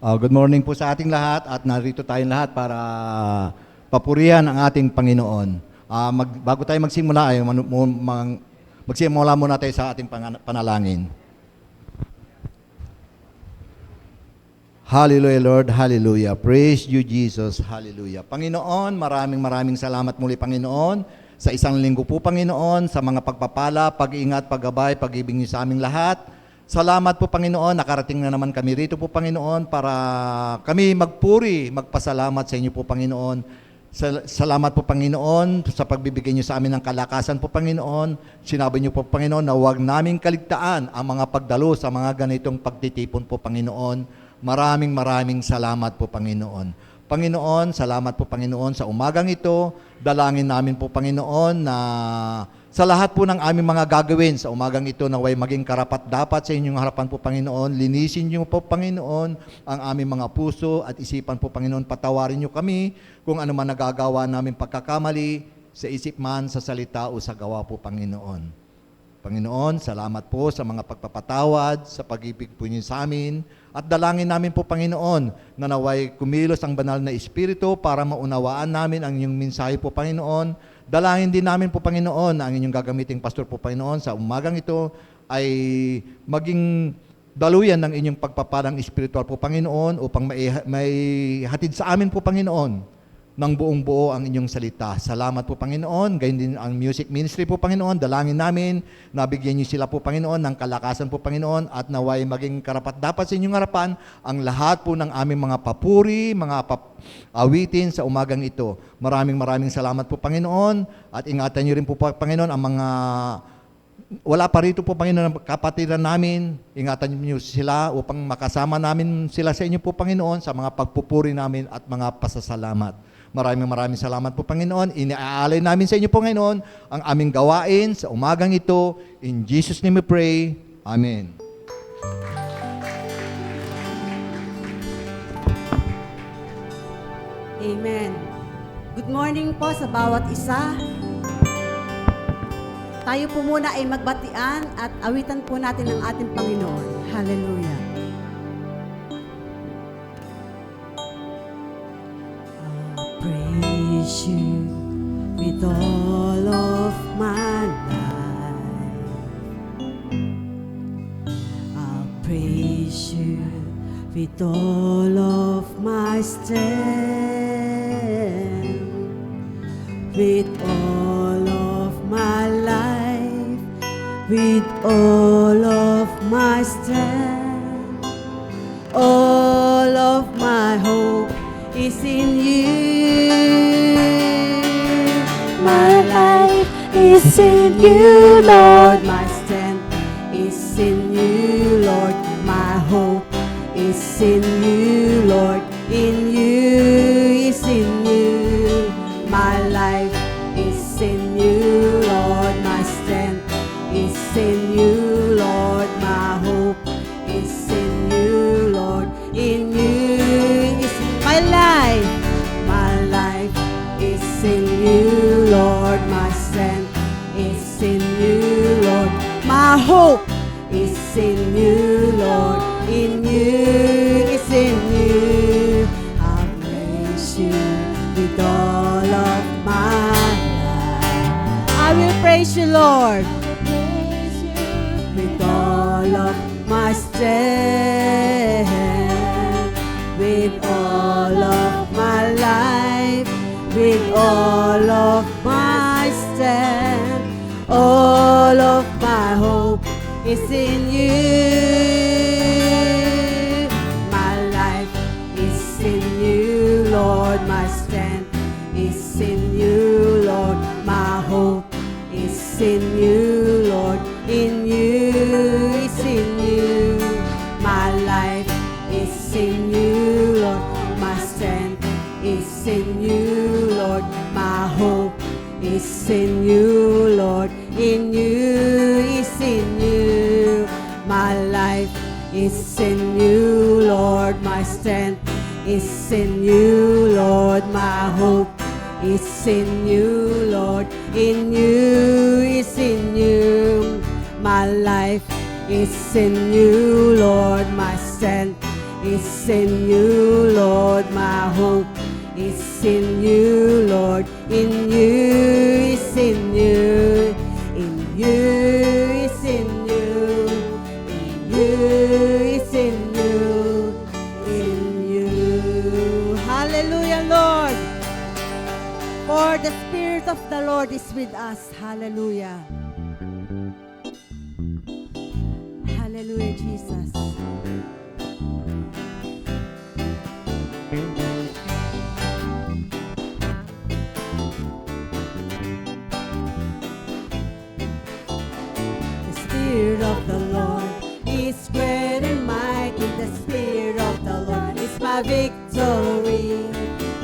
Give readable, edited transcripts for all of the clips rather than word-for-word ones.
Good morning po sa ating lahat at narito tayong lahat para papurihan ang ating Panginoon. Bago tayo magsimula, magsimula muna tayo sa ating panalangin. Hallelujah, Lord. Hallelujah. Praise you, Jesus. Hallelujah. Panginoon, maraming salamat muli, Panginoon, sa isang linggo po, Panginoon, sa mga pagpapala, pag-iingat, paggabay, pag-ibig niyo sa aming lahat. Salamat po, Panginoon. Nakarating na naman kami rito po, Panginoon, para kami magpuri, magpasalamat sa inyo po, Panginoon. Salamat po, Panginoon, sa pagbibigay niyo sa amin ng kalakasan po, Panginoon. Sinabi niyo po, Panginoon, na huwag naming kaligtaan ang mga pagdalo sa mga ganitong pagtitipon po, Panginoon. Maraming salamat po, Panginoon. Panginoon, salamat po, Panginoon, sa umagang ito. Dalangin namin po, Panginoon, na sa lahat po ng aming mga gagawin sa umagang ito na way maging karapat-dapat sa inyong harapan po, Panginoon. Linisin niyo po, Panginoon, ang aming mga puso at isipan po, Panginoon. Patawarin niyo kami kung ano man nagagawa namin pagkakamali sa isip man, sa salita o sa gawa po, Panginoon. Panginoon, salamat po sa mga pagpapatawad, sa pag-ibig po niyo sa amin. At dalangin namin po, Panginoon, na naway kumilos ang banal na Espiritu para maunawaan namin ang inyong mensahe po, Panginoon. Dalangin din namin po, Panginoon, na ang inyong gagamiting pastor po, Panginoon, sa umagang ito ay maging daluyan ng inyong pagpapalang espiritual po, Panginoon, upang may hatid sa amin po, Panginoon, ng buong buo ang inyong salita. Salamat po, Panginoon. Gayon din ang music ministry po, Panginoon. Dalangin namin, nabigyan niyo sila po, Panginoon, ng kalakasan po, Panginoon, at naway maging karapat-dapat sa inyong harapan ang lahat po ng aming mga papuri, mga awitin sa umagang ito. Maraming salamat po, Panginoon, at ingatan niyo rin po, Panginoon, ang mga wala pa rito po, Panginoon, kapatiran namin. Ingatan niyo sila upang makasama namin sila sa inyo po, Panginoon, sa mga pagpupuri namin at mga pasasalamat. Maraming salamat po, Panginoon. Iniaalay namin sa inyo po, Panginoon, ang aming gawain sa umagang ito. In Jesus' name we pray. Amen. Amen. Good morning po sa bawat isa. Tayo po muna ay magbatian at awitan po natin ang ating Panginoon. Hallelujah. Praise you with all of my life. I'll praise you with all of my strength, with all of my life, with all of my strength, all of my hope is in you. My life is in you, Lord. My strength is in you, Lord. My hope is in you, Lord. In you is in you. My life is in you, Lord. My strength is in you, Lord. My hope is in you, Lord. In you is my life. My life is in you, Lord. My strength is in you, Lord. My hope is in you, Lord. In you is in you. I praise you with all of my life. I will praise you, Lord, with all of my strength, with all of my life, with all of my strength, all of my hope is in you. My life is in you, Lord. My strength is in you, Lord. My hope is in you, Lord. In you is in you. My life is in you, Lord. My strength is in you, Lord. My hope is in you, Lord. In you is in you. My life is in you, Lord. My strength is in you, Lord. My hope is in you, Lord. In you is in you. My life is in you, Lord. My strength is is in you, Lord. My hope is in you, Lord. In you is in you. In you is in you. In you is in you. In you. Hallelujah, Lord. For the Spirit of the Lord is with us. Hallelujah. Hallelujah, Jesus. The Spirit of the Lord is great and mighty. The Spirit of the Lord is my victory.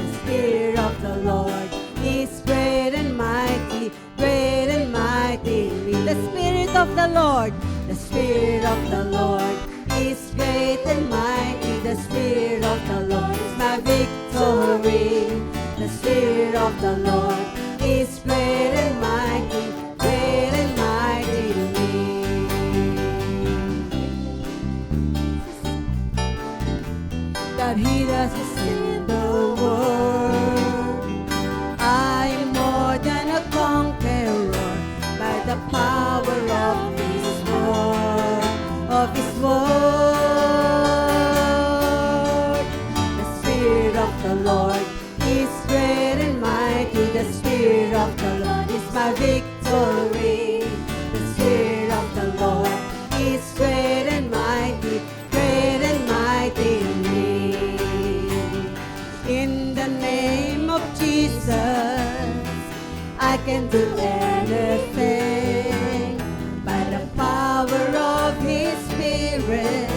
The Spirit of the Lord is great and mighty, great and mighty. The Spirit of the Lord, the Spirit of the Lord is great and mighty. The Spirit of the Lord is my victory. The Spirit of the Lord is great and mighty, great and mighty to me. God, He does His in the world. I am more than a conqueror by the power of His word, of His word. The Spirit of the Lord is great and mighty. The Spirit of the Lord is my victory. The Spirit of the Lord is great and mighty, great and mighty in me. In the name of Jesus, I can do anything by the power of His Spirit,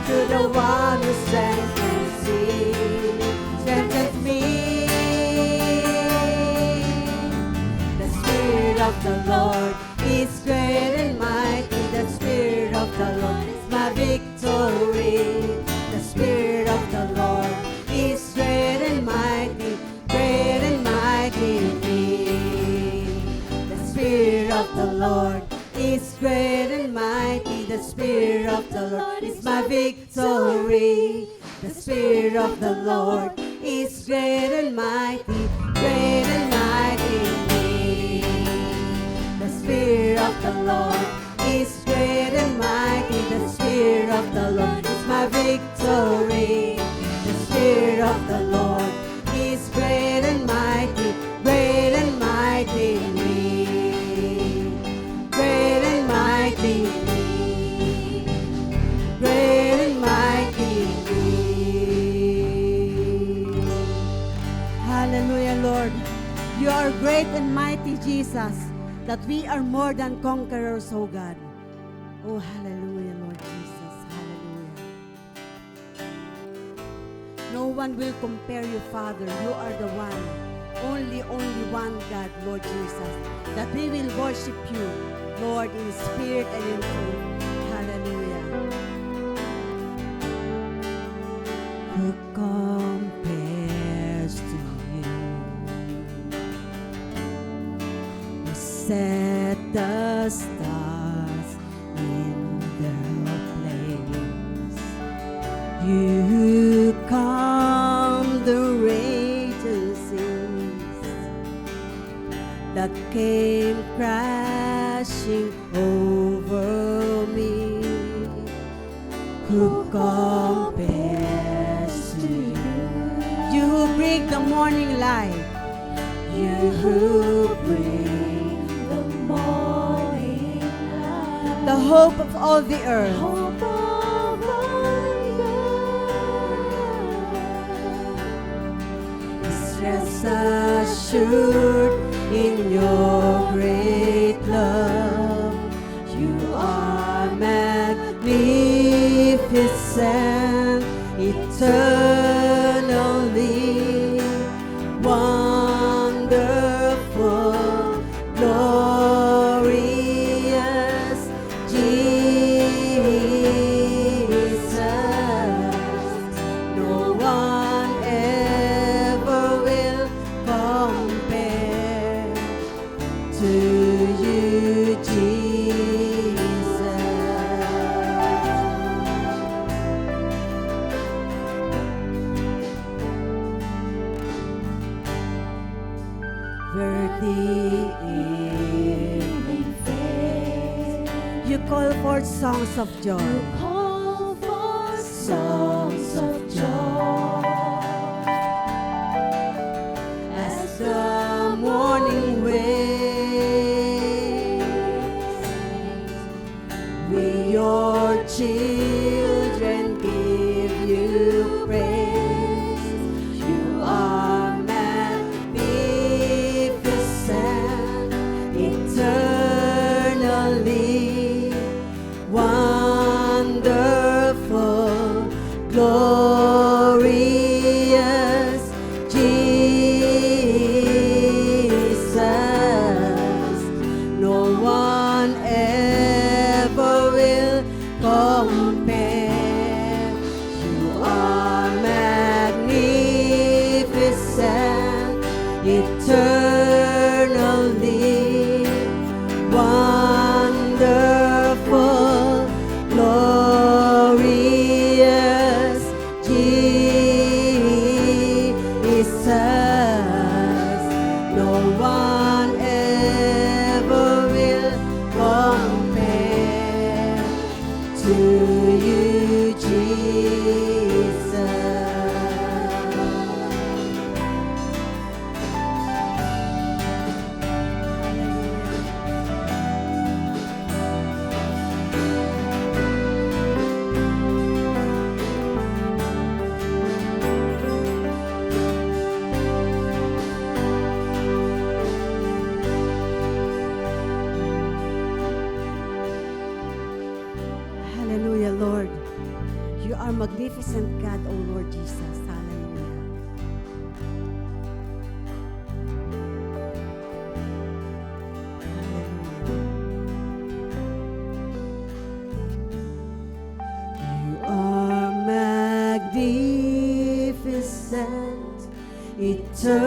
through the one who strengthens me. The Spirit of the Lord is great and mighty. The Spirit of the Lord is my victory. The Spirit of the Lord is great and mighty, great and mighty in me. The Spirit of the Lord is great and mighty. The Spirit of the Lord is my victory. The Spirit of the Lord is great and mighty, great and mighty in me. The Spirit of the Lord is great and mighty. The Spirit of the Lord is my victory. The Spirit of the Lord is great and mighty, great and mighty in me. Great and mighty in me. Great and mighty in me. Hallelujah, Lord. You are great and mighty, Jesus, that we are more than conquerors, oh God. Oh, hallelujah, Lord Jesus. Hallelujah. No one will compare you, Father. You are the one, only one God, Lord Jesus, that we will worship you, Lord, in spirit and in truth. Hallelujah. Who compares to you? Who set the stars in their place? You calm the raging seas that came crashing over me. Who compares to you? You who bring the morning light. You who bring the morning light. The hope of all the earth. Hope of all the earth. Is rest assured in your great love. You are magnificent, eternally wonderful, glorious Jesus. No one ever will compare to you, Jesus. the evening fades. You call forth songs of joy. You call forth songs of joy. As the morning waves, we your children give you praise. You are magnificent, eternally wonderful, glorious Jesus. No one ever will compare. You are magnificent, eternally wonderful, glorious Jesus. No one ever will compare to you, Jesus. Hallelujah, Lord. You are magnificent God, O Lord Jesus. Hallelujah. You are magnificent, eternally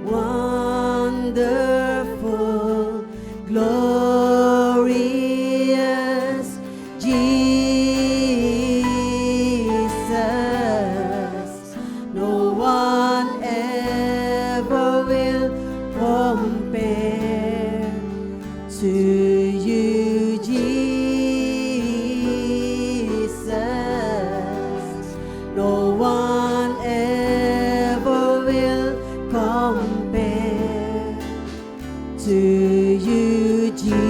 wonderful, glorious Jesus. No one ever will compare to you, Jesus. No one ever will compare to you, Jesus.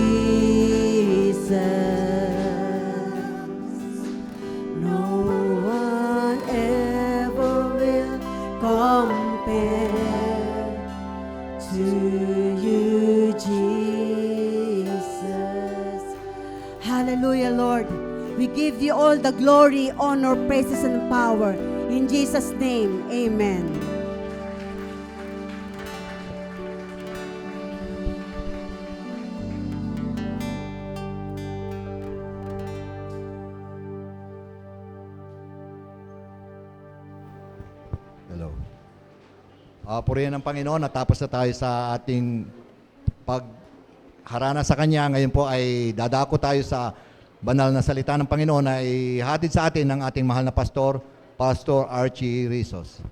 No one ever will compare to you, Jesus. Hallelujah, Lord. We give you all the glory, honor, praises, and power. In Jesus' name, amen. Hello. Purihan ng Panginoon, natapos na tayo sa ating pagharana sa Kanya. Ngayon po ay dadako tayo sa banal na salita ng Panginoon na ihatid sa atin ng ating mahal na pastor, Pastor Archie Rizos.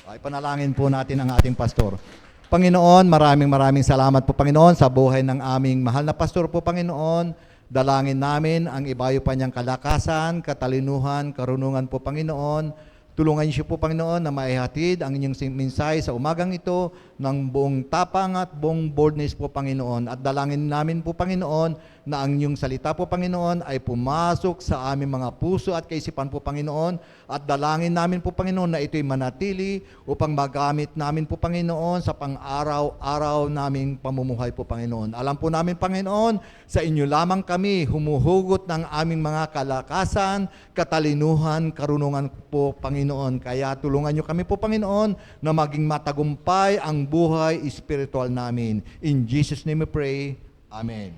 Ay panalangin po natin ang ating pastor. Panginoon, maraming salamat po Panginoon sa buhay ng aming mahal na pastor po Panginoon. Dalangin namin ang ibayo pa niyang kalakasan, katalinuhan, karunungan po Panginoon. Tulungan niyo po Panginoon na maihatid ang inyong mensahe sa umagang ito ng buong tapang at buong boldness po Panginoon. At dalangin namin po Panginoon na ang inyong salita po Panginoon ay pumasok sa aming mga puso at kaisipan po Panginoon. At dalangin namin po Panginoon na ito'y manatili upang magamit namin po Panginoon sa pang-araw-araw naming pamumuhay po Panginoon. Alam po namin Panginoon, sa inyo lamang kami humuhugot ng aming mga kalakasan, katalinuhan, karunungan po Panginoon. Kaya tulungan niyo kami po Panginoon na maging matagumpay ang buhay espiritual namin. In Jesus' name we pray. Amen.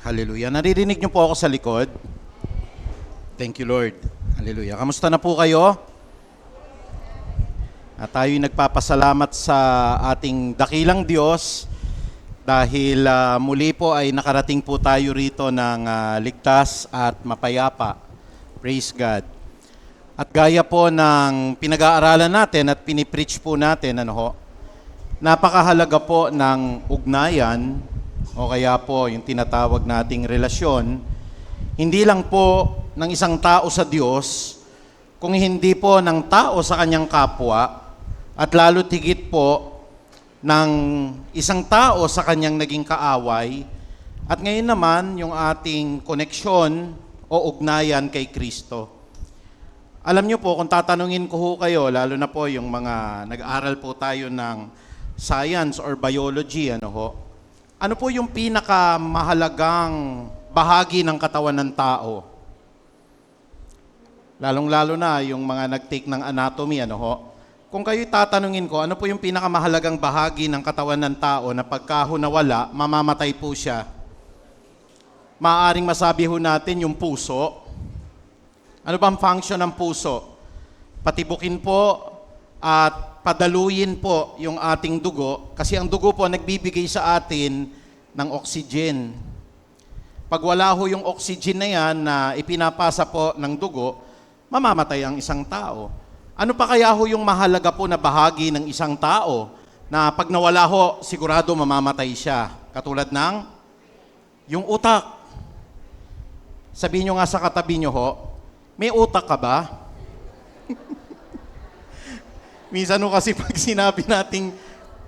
Hallelujah. Naririnig niyo po ako sa likod? Thank you, Lord. Hallelujah. Kamusta na po kayo? At tayo'y nagpapasalamat sa ating dakilang Diyos dahil muli po ay nakarating po tayo rito ng ligtas at mapayapa. Praise God. At gaya po ng pinag-aaralan natin at pinipreach po natin, napakahalaga po ng ugnayan o kaya po yung tinatawag nating relasyon, hindi lang po ng isang tao sa Diyos, kung hindi po ng tao sa kanyang kapwa, at lalo tigit po ng isang tao sa kanyang naging kaaway, at ngayon naman yung ating koneksyon o ugnayan kay Kristo. Alam niyo po, kung tatanungin ko ho kayo, lalo na po yung mga nag-aaral po tayo ng science or biology, ano po yung pinakamahalagang bahagi ng katawan ng tao? Lalong-lalo na yung mga nag-take ng anatomy, Kung kayo tatanungin ko, ano po yung pinakamahalagang bahagi ng katawan ng tao na pagka nawala, mamamatay po siya? Maaaring masabi ho natin yung puso. Ano ba ang function ng puso? Patibukin po at padaluyin po yung ating dugo kasi ang dugo po nagbibigay sa atin ng oxygen. Pag wala ho yung oxygen na yan na ipinapasa po ng dugo, mamamatay ang isang tao. Ano pa kaya ho yung mahalaga po na bahagi ng isang tao na pag nawala ho, sigurado mamamatay siya? Katulad ng yung utak. Sabihin nyo nga sa katabi nyo may utak ka ba? Minsan kasi pag sinabi nating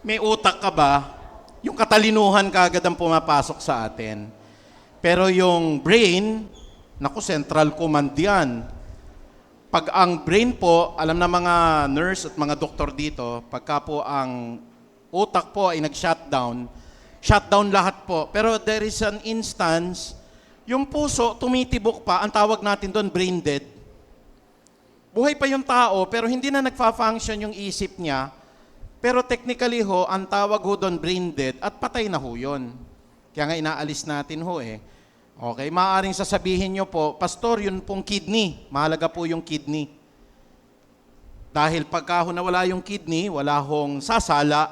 may utak ka ba, yung katalinuhan kaagad ang pumapasok sa atin. Pero yung brain, central command yan. Pag ang brain po, alam na mga nurse at mga doktor dito, pagka po ang utak po ay nag-shutdown, shutdown lahat po. Pero there is an instance, yung puso tumitibok pa, ang tawag natin doon brain dead. Buhay pa yung tao, pero hindi na nagfa-function yung isip niya. Pero technically ang tawag doon brain dead at patay na yun. Kaya nga inaalis natin Okay, maaaring sasabihin nyo po, Pastor, yun pong kidney. Mahalaga po yung kidney. Dahil pagka nawala yung kidney, wala hong sasala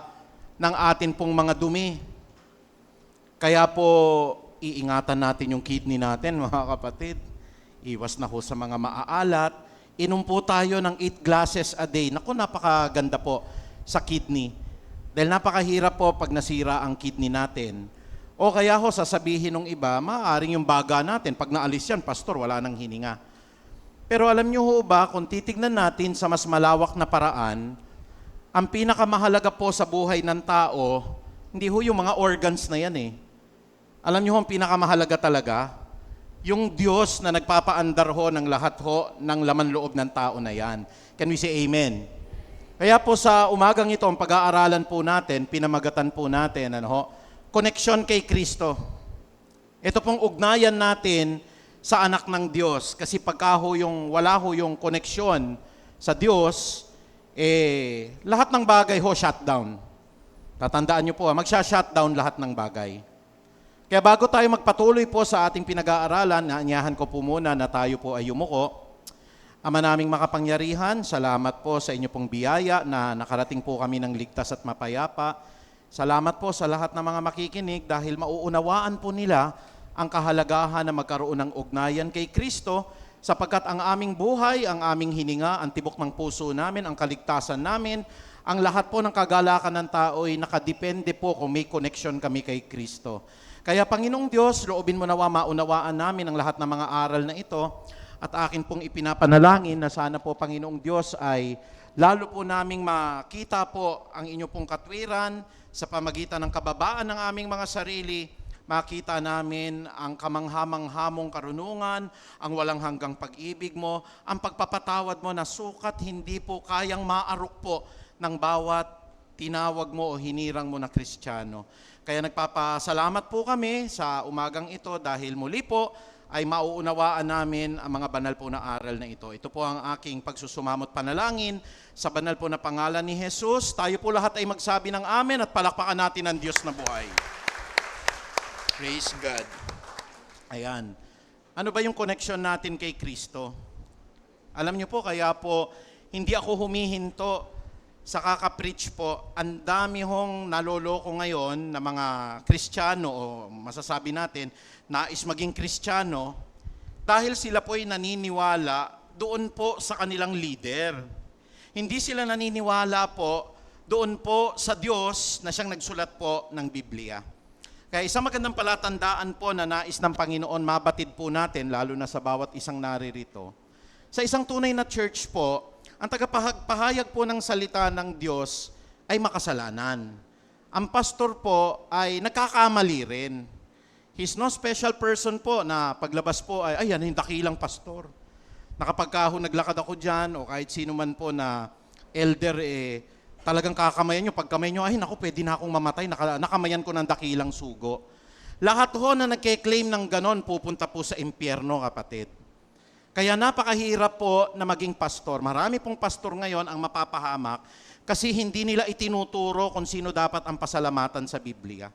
ng atin pong mga dumi. Kaya po, iingatan natin yung kidney natin, mga kapatid. Iwas na sa mga maaalat. Inom po tayo ng 8 glasses a day. Naku, napakaganda po sa kidney. Dahil napakahirap po pag nasira ang kidney natin. O kaya sasabihin ng iba, maaaring yung baga natin, pag naalis yan, Pastor, wala nang hininga. Pero alam nyo ba, kung titignan natin sa mas malawak na paraan, ang pinakamahalaga po sa buhay ng tao, hindi yung mga organs na yan Alam nyo ang pinakamahalaga talaga? Yung Diyos na nagpapaandar ng lahat ng laman loob ng tao na yan. Can we say amen? Kaya po sa umagang ito, ang pag-aaralan po natin, pinamagatan po natin, koneksyon kay Kristo. Ito pong ugnayan natin sa anak ng Diyos. Kasi pagka wala yung koneksyon sa Diyos, lahat ng bagay shutdown. Tatandaan nyo po, magsha-shutdown lahat ng bagay. Kaya bago tayo magpatuloy po sa ating pinag-aaralan, naanyahan ko po muna na tayo po ay yumuko. Ama naming makapangyarihan, salamat po sa inyo pong biyaya na nakarating po kami ng ligtas at mapayapa. Salamat po sa lahat ng mga makikinig dahil mauunawaan po nila ang kahalagahan na magkaroon ng ugnayan kay Kristo sapagkat ang aming buhay, ang aming hininga, ang tibok ng puso namin, ang kaligtasan namin, ang lahat po ng kagalakan ng tao ay nakadepende po kung may connection kami kay Kristo. Kaya Panginoong Diyos, loobin mo nawa maunawaan namin ang lahat ng mga aral na ito at akin pong ipinapanalangin na sana po Panginoong Diyos ay lalo po naming makita po ang inyo pong katwiran sa pamagitan ng kababaan ng aming mga sarili, makita namin ang kamanghamang-hamong karunungan, ang walang hanggang pag-ibig mo, ang pagpapatawad mo na sukat hindi po kayang maarok po ng bawat tinawag mo o hinirang mo na Kristiyano. Kaya nagpapasalamat po kami sa umagang ito dahil muli po ay mauunawaan namin ang mga banal po na aral na ito. Ito po ang aking pagsusumamot panalangin sa banal po na pangalan ni Jesus. Tayo po lahat ay magsabi ng amen at palakpakan natin ang Diyos na buhay. Praise God. Ayan. Ano ba yung connection natin kay Kristo? Alam niyo po, kaya po hindi ako humihinto sa kaka-preach po, ang dami hong naloloko ngayon na mga Kristiyano o masasabi natin, nais maging Kristiyano dahil sila po'y naniniwala doon po sa kanilang leader. Hindi sila naniniwala po doon po sa Diyos na siyang nagsulat po ng Biblia. Kaya isang magandang palatandaan po na nais ng Panginoon mabatid po natin, lalo na sa bawat isang naririto. Sa isang tunay na church po, ang tagapahayag po ng salita ng Diyos ay makasalanan. Ang pastor po ay nagkakamali rin. He's no special person po na paglabas po ay yan yung dakilang pastor. Nakapagkaho naglakad ako dyan o kahit sino man po na elder, talagang kakamayan nyo. Pagkamay nyo, ay naku, pwede na akong mamatay, nakamayan ko ng dakilang sugo. Lahat ho na nagke-claim ng ganon, pupunta po sa impyerno, kapatid. Kaya napakahirap po na maging pastor. Marami pong pastor ngayon ang mapapahamak kasi hindi nila itinuturo kung sino dapat ang pasalamatan sa Biblia.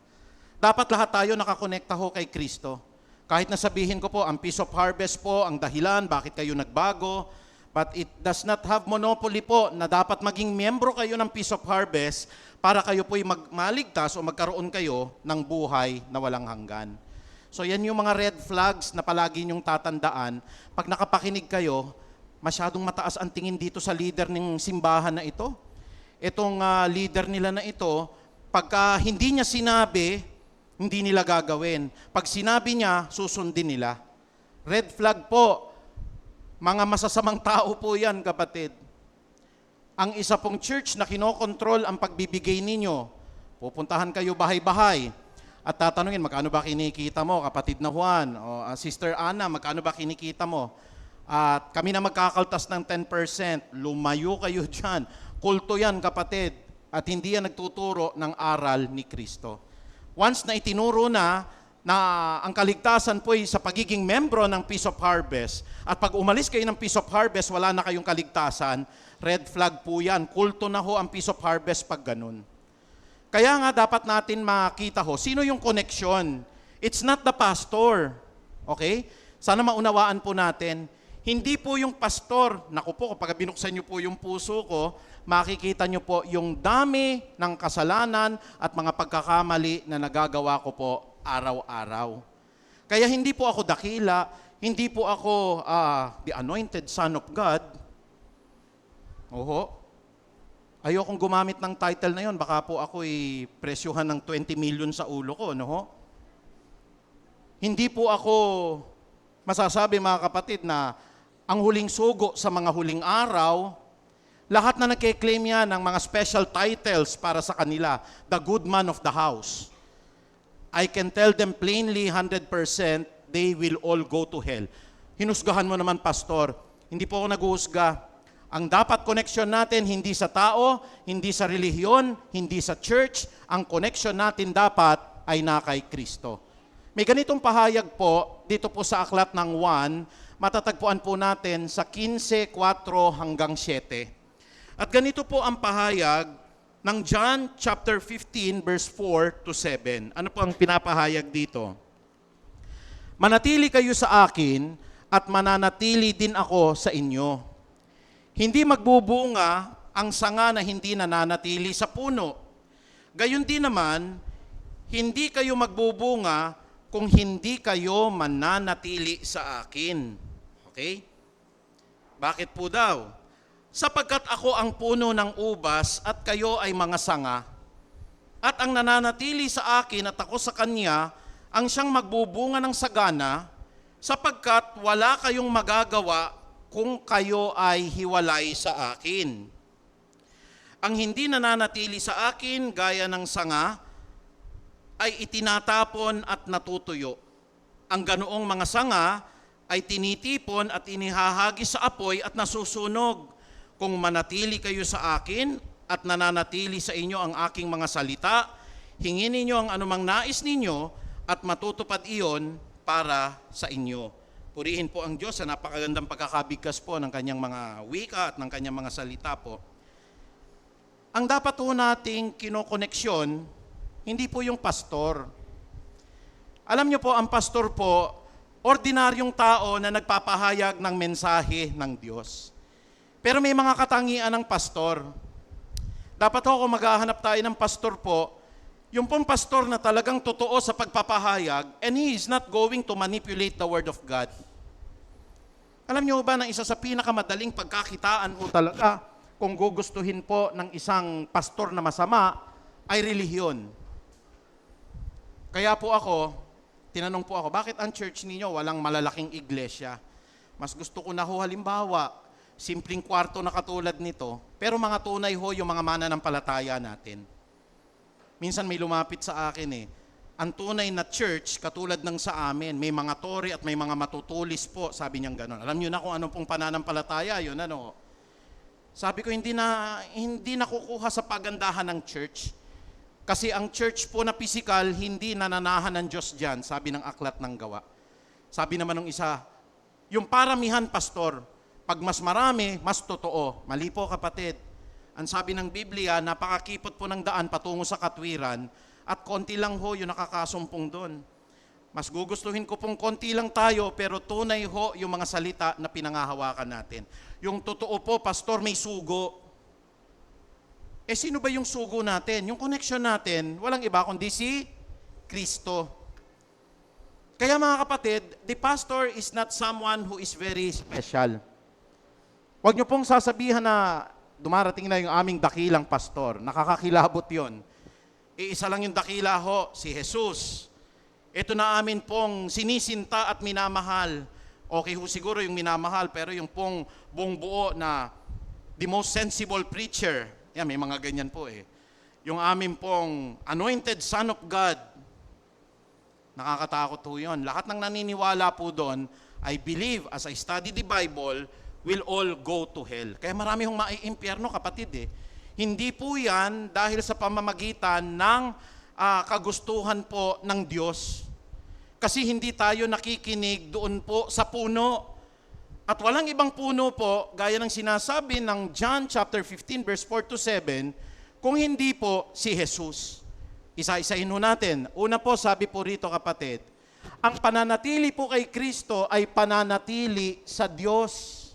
Dapat lahat tayo nakakonekta ho kay Kristo. Kahit na sabihin ko po, ang Peace of Harvest po, ang dahilan bakit kayo nagbago, but it does not have monopoly po na dapat maging miyembro kayo ng Peace of Harvest para kayo po'y maligtas o magkaroon kayo ng buhay na walang hanggan. So yan yung mga red flags na palagi niyong tatandaan. Pag nakapakinig kayo, masyadong mataas ang tingin dito sa leader ng simbahan na ito. Itong leader nila na ito, pagka hindi niya sinabi, hindi nila gagawin. Pag sinabi niya, susundin nila. Red flag po. Mga masasamang tao po yan, kapatid. Ang isa pong church na kinokontrol ang pagbibigay ninyo, pupuntahan kayo bahay-bahay, at tatanungin, magkano ba kinikita mo, kapatid na Juan? O Sister Ana, magkano ba kinikita mo? At kami na magkakaltas ng 10%. Lumayo kayo dyan. Kulto yan, kapatid. At hindi yan nagtuturo ng aral ni Kristo. Once na itinuro na ang kaligtasan po ay sa pagiging membro ng Peace of Harvest, at pag umalis kayo ng Peace of Harvest, wala na kayong kaligtasan, red flag po yan. Kulto na ho ang Peace of Harvest pag ganun. Kaya nga dapat natin makita ho, sino yung connection? It's not the pastor. Okay? Sana maunawaan po natin. Hindi po yung pastor. Naku po, kapag binuksan nyo po yung puso ko, makikita nyo po yung dami ng kasalanan at mga pagkakamali na nagagawa ko po araw-araw. Kaya hindi po ako dakila, hindi po ako the anointed son of God. Oho. Ayokong gumamit ng title na yon, baka po ako'y presyuhan ng 20 million sa ulo ko, no ho? Hindi po ako masasabi, mga kapatid, na ang huling sugo sa mga huling araw, lahat na nagke-claim yan ng mga special titles para sa kanila, the good man of the house. I can tell them plainly, 100%, they will all go to hell. Hinusgahan mo naman, pastor. Hindi po ako nag-uhusga. Ang dapat connection natin, hindi sa tao, hindi sa relihiyon, hindi sa church. Ang connection natin dapat ay na kay Kristo. May ganitong pahayag po, dito po sa aklat ng 1, matatagpuan po natin sa 15:4 hanggang 7. At ganito po ang pahayag ng John chapter 15 verse 4 to 7. Ano po ang pinapahayag dito? Manatili kayo sa akin at mananatili din ako sa inyo. Hindi magbubunga ang sanga na hindi nananatili sa puno. Gayon din naman, hindi kayo magbubunga kung hindi kayo mananatili sa akin. Okay? Bakit po daw? Sapagkat ako ang puno ng ubas at kayo ay mga sanga. At ang nananatili sa akin at ako sa kanya, ang siyang magbubunga ng sagana, sapagkat wala kayong magagawa kung kayo ay hiwalay sa akin. Ang hindi nananatili sa akin gaya ng sanga ay itinatapon at natutuyo. Ang ganoong mga sanga ay tinitipon at inihahagis sa apoy at nasusunog. Kung manatili kayo sa akin at nananatili sa inyo ang aking mga salita, hingin ninyo ang anumang nais ninyo at matutupad iyon para sa inyo. Purihin po ang Diyos sa napakagandang pagkakabigkas po ng kanyang mga wika at ng kanyang mga salita po. Ang dapat po nating kinokoneksyon, hindi po yung pastor. Alam niyo po, ang pastor po, ordinaryong tao na nagpapahayag ng mensahe ng Diyos. Pero may mga katangian ng pastor. Dapat ho kung maghahanap tayo ng pastor po, yung pong pastor na talagang totoo sa pagpapahayag, and he is not going to manipulate the Word of God. Alam niyo ba na isa sa pinakamadaling pagkakitaan po talaga kung gugustuhin po ng isang pastor na masama ay relihiyon. Kaya po ako, tinanong po ako, bakit ang church ninyo walang malalaking iglesia? Mas gusto ko na ho halimbawa, simpleng kwarto na katulad nito, pero mga tunay ho yung mga mananampalataya natin. Minsan may lumapit sa akin ang tunay na church katulad ng sa amin, may mga tore at may mga matutulis po, sabi niyang gano'n. Alam niyo na kung anong pong pananampalataya, yun ano. Sabi ko, hindi na kukuha sa pagandahan ng church. Kasi ang church po na physical, hindi nananahan ng Diyos dyan, sabi ng Aklat ng Gawa. Sabi naman ng isa, yung paramihan, pastor, pag mas marami, mas totoo. Mali po, kapatid. Ang sabi ng Biblia, napakakipot po ng daan patungo sa katwiran at konti lang ho yung nakakasumpong doon. Mas gugustuhin ko pong konti lang tayo pero tunay ho yung mga salita na pinangahawakan natin. Yung totoo po, pastor, may sugo. Sino ba yung sugo natin? Yung connection natin, walang iba kundi si Kristo. Kaya mga kapatid, the pastor is not someone who is very special. Huwag niyo pong sasabihan na dumarating na yung aming dakilang pastor. Nakakakilabot yon. Iisa lang yung dakila ho, si Jesus. Ito na amin pong sinisinta at minamahal. Okay ho siguro yung minamahal, pero yung pong buong buo na the most sensible preacher. Yan, may mga ganyan po Yung amin pong anointed son of God. Nakakatakot ho yun. Lahat ng naniniwala po doon, I believe, as I study the Bible, will all go to hell. Kaya marami hong maiimpyerno, kapatid Hindi po yan dahil sa pamamagitan ng kagustuhan po ng Diyos. Kasi hindi tayo nakikinig doon po sa puno. At walang ibang puno po, gaya ng sinasabi ng John chapter 15 verse 4 to 7, kung hindi po si Jesus. Isa-isahin ho natin. Una po, sabi po rito, kapatid, ang pananatili po kay Kristo ay pananatili sa Diyos.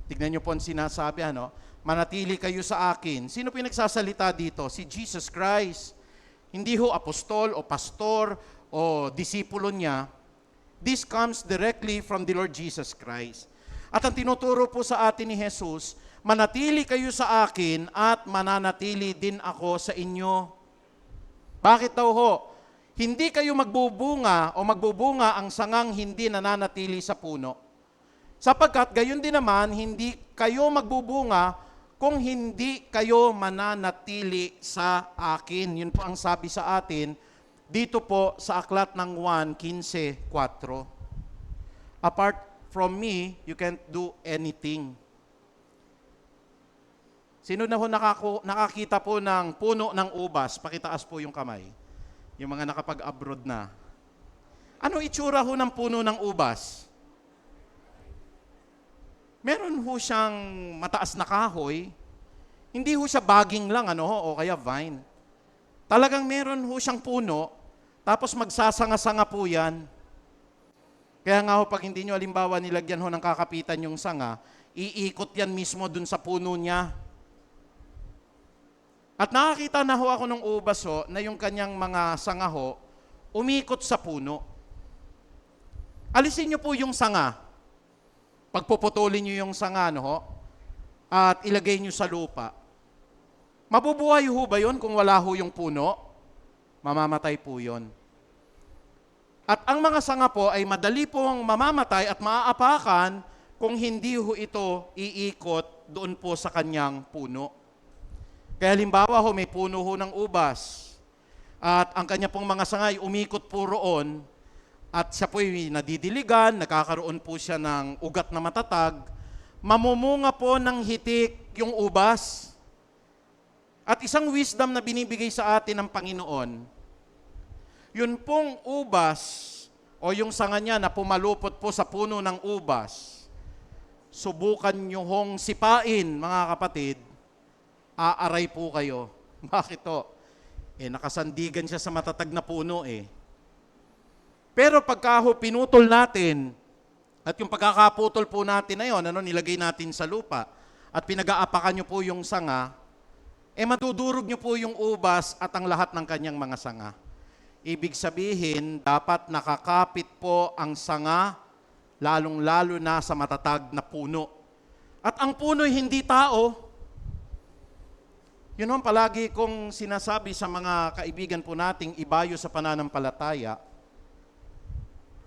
Tignan niyo po ang sinasabi, manatili kayo sa akin. Sino pinagsasalita dito? Si Jesus Christ. Hindi ho apostol o pastor o disipulo niya. This comes directly from the Lord Jesus Christ. At ang tinuturo po sa atin ni Jesus, manatili kayo sa akin at mananatili din ako sa inyo. Bakit daw ho? Hindi kayo magbubunga o magbubunga ang sangang hindi nananatili sa puno. Sapagkat gayon din naman, hindi kayo magbubunga kung hindi kayo mananatili sa akin. Yun po ang sabi sa atin dito po sa Aklat ng 1:15-4. Apart from me, you can't do anything. Sino na ho nakakita po ng puno ng ubas? Pakitaas po yung kamay. Yung mga nakapag-abroad na. Ano itsura ho ng puno ng ubas? Meron ho siyang mataas na kahoy. Hindi ho siya baging lang, o kaya vine. Talagang meron ho siyang puno, tapos magsasanga-sanga po yan. Kaya nga ho, pag hindi nyo alimbawa nilagyan ho ng kakapitan yung sanga, iikot yan mismo dun sa puno niya. At nakakita na ho ako ng ubas na yung kanyang mga sanga umikot sa puno. Alisin nyo po yung sanga. Pagpuputulin nyo yung sanga, at ilagay nyo sa lupa. Mabubuhay ho ba yun kung wala ho yung puno? Mamamatay po yun. At ang mga sanga po ay madali pong mamamatay at maaapakan kung hindi ho ito iikot doon po sa kanyang puno. Kaya halimbawa may puno ho ng ubas at ang kanya pong mga sanga ay umikot po roon at siya po'y nadidiligan, nagkakaroon po siya ng ugat na matatag, mamumunga po ng hitik yung ubas. At isang wisdom na binibigay sa atin ng Panginoon, yun pong ubas o yung sanga niya na pumalupot po sa puno ng ubas, subukan nyo hong sipain, mga kapatid, aaray po kayo. Bakit to? Nakasandigan siya sa matatag na puno Pero pagka pinutol natin, at yung pagkakaputol po natin na yun, nilagay natin sa lupa, at pinag-aapakan nyo po yung sanga, madudurog nyo po yung ubas at ang lahat ng kanyang mga sanga. Ibig sabihin, dapat nakakapit po ang sanga, lalong-lalo na sa matatag na puno. At ang puno'y hindi tao. Yun ang palagi kong sinasabi sa mga kaibigan po nating ibayo sa pananampalataya,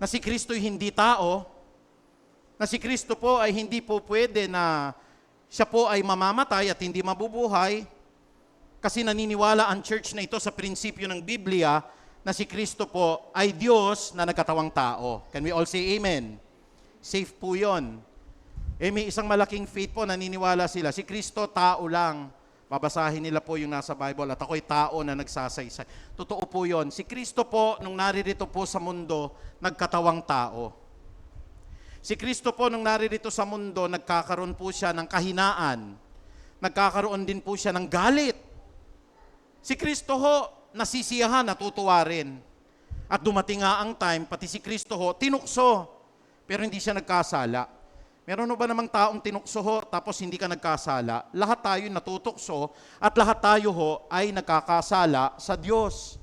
na si Kristo'y hindi tao, na si Kristo po ay hindi po pwede na siya po ay mamamatay at hindi mabubuhay, kasi naniniwala ang church na ito sa prinsipyo ng Biblia na si Kristo po ay Diyos na nagkatawang tao. Can we all say amen? Safe po yun. May isang malaking faith po, naniniwala sila, si Kristo tao lang. Babasahin nila po yung nasa Bible at ako'y tao na nagsasaysay. Totoo po yun. Si Kristo po, nung naririto po sa mundo, nagkatawang tao. Si Kristo po, nung naririto sa mundo, nagkakaroon po siya ng kahinaan. Nagkakaroon din po siya ng galit. Si Kristo ho, nasisiyahan, natutuwa rin. At dumating nga ang time, pati si Kristo ho, tinukso. Pero hindi siya nagkasala. Meron ba namang taong tinukso ho, tapos hindi ka nagkasala? Lahat tayo natutukso at lahat tayo ho ay nagkakasala sa Diyos.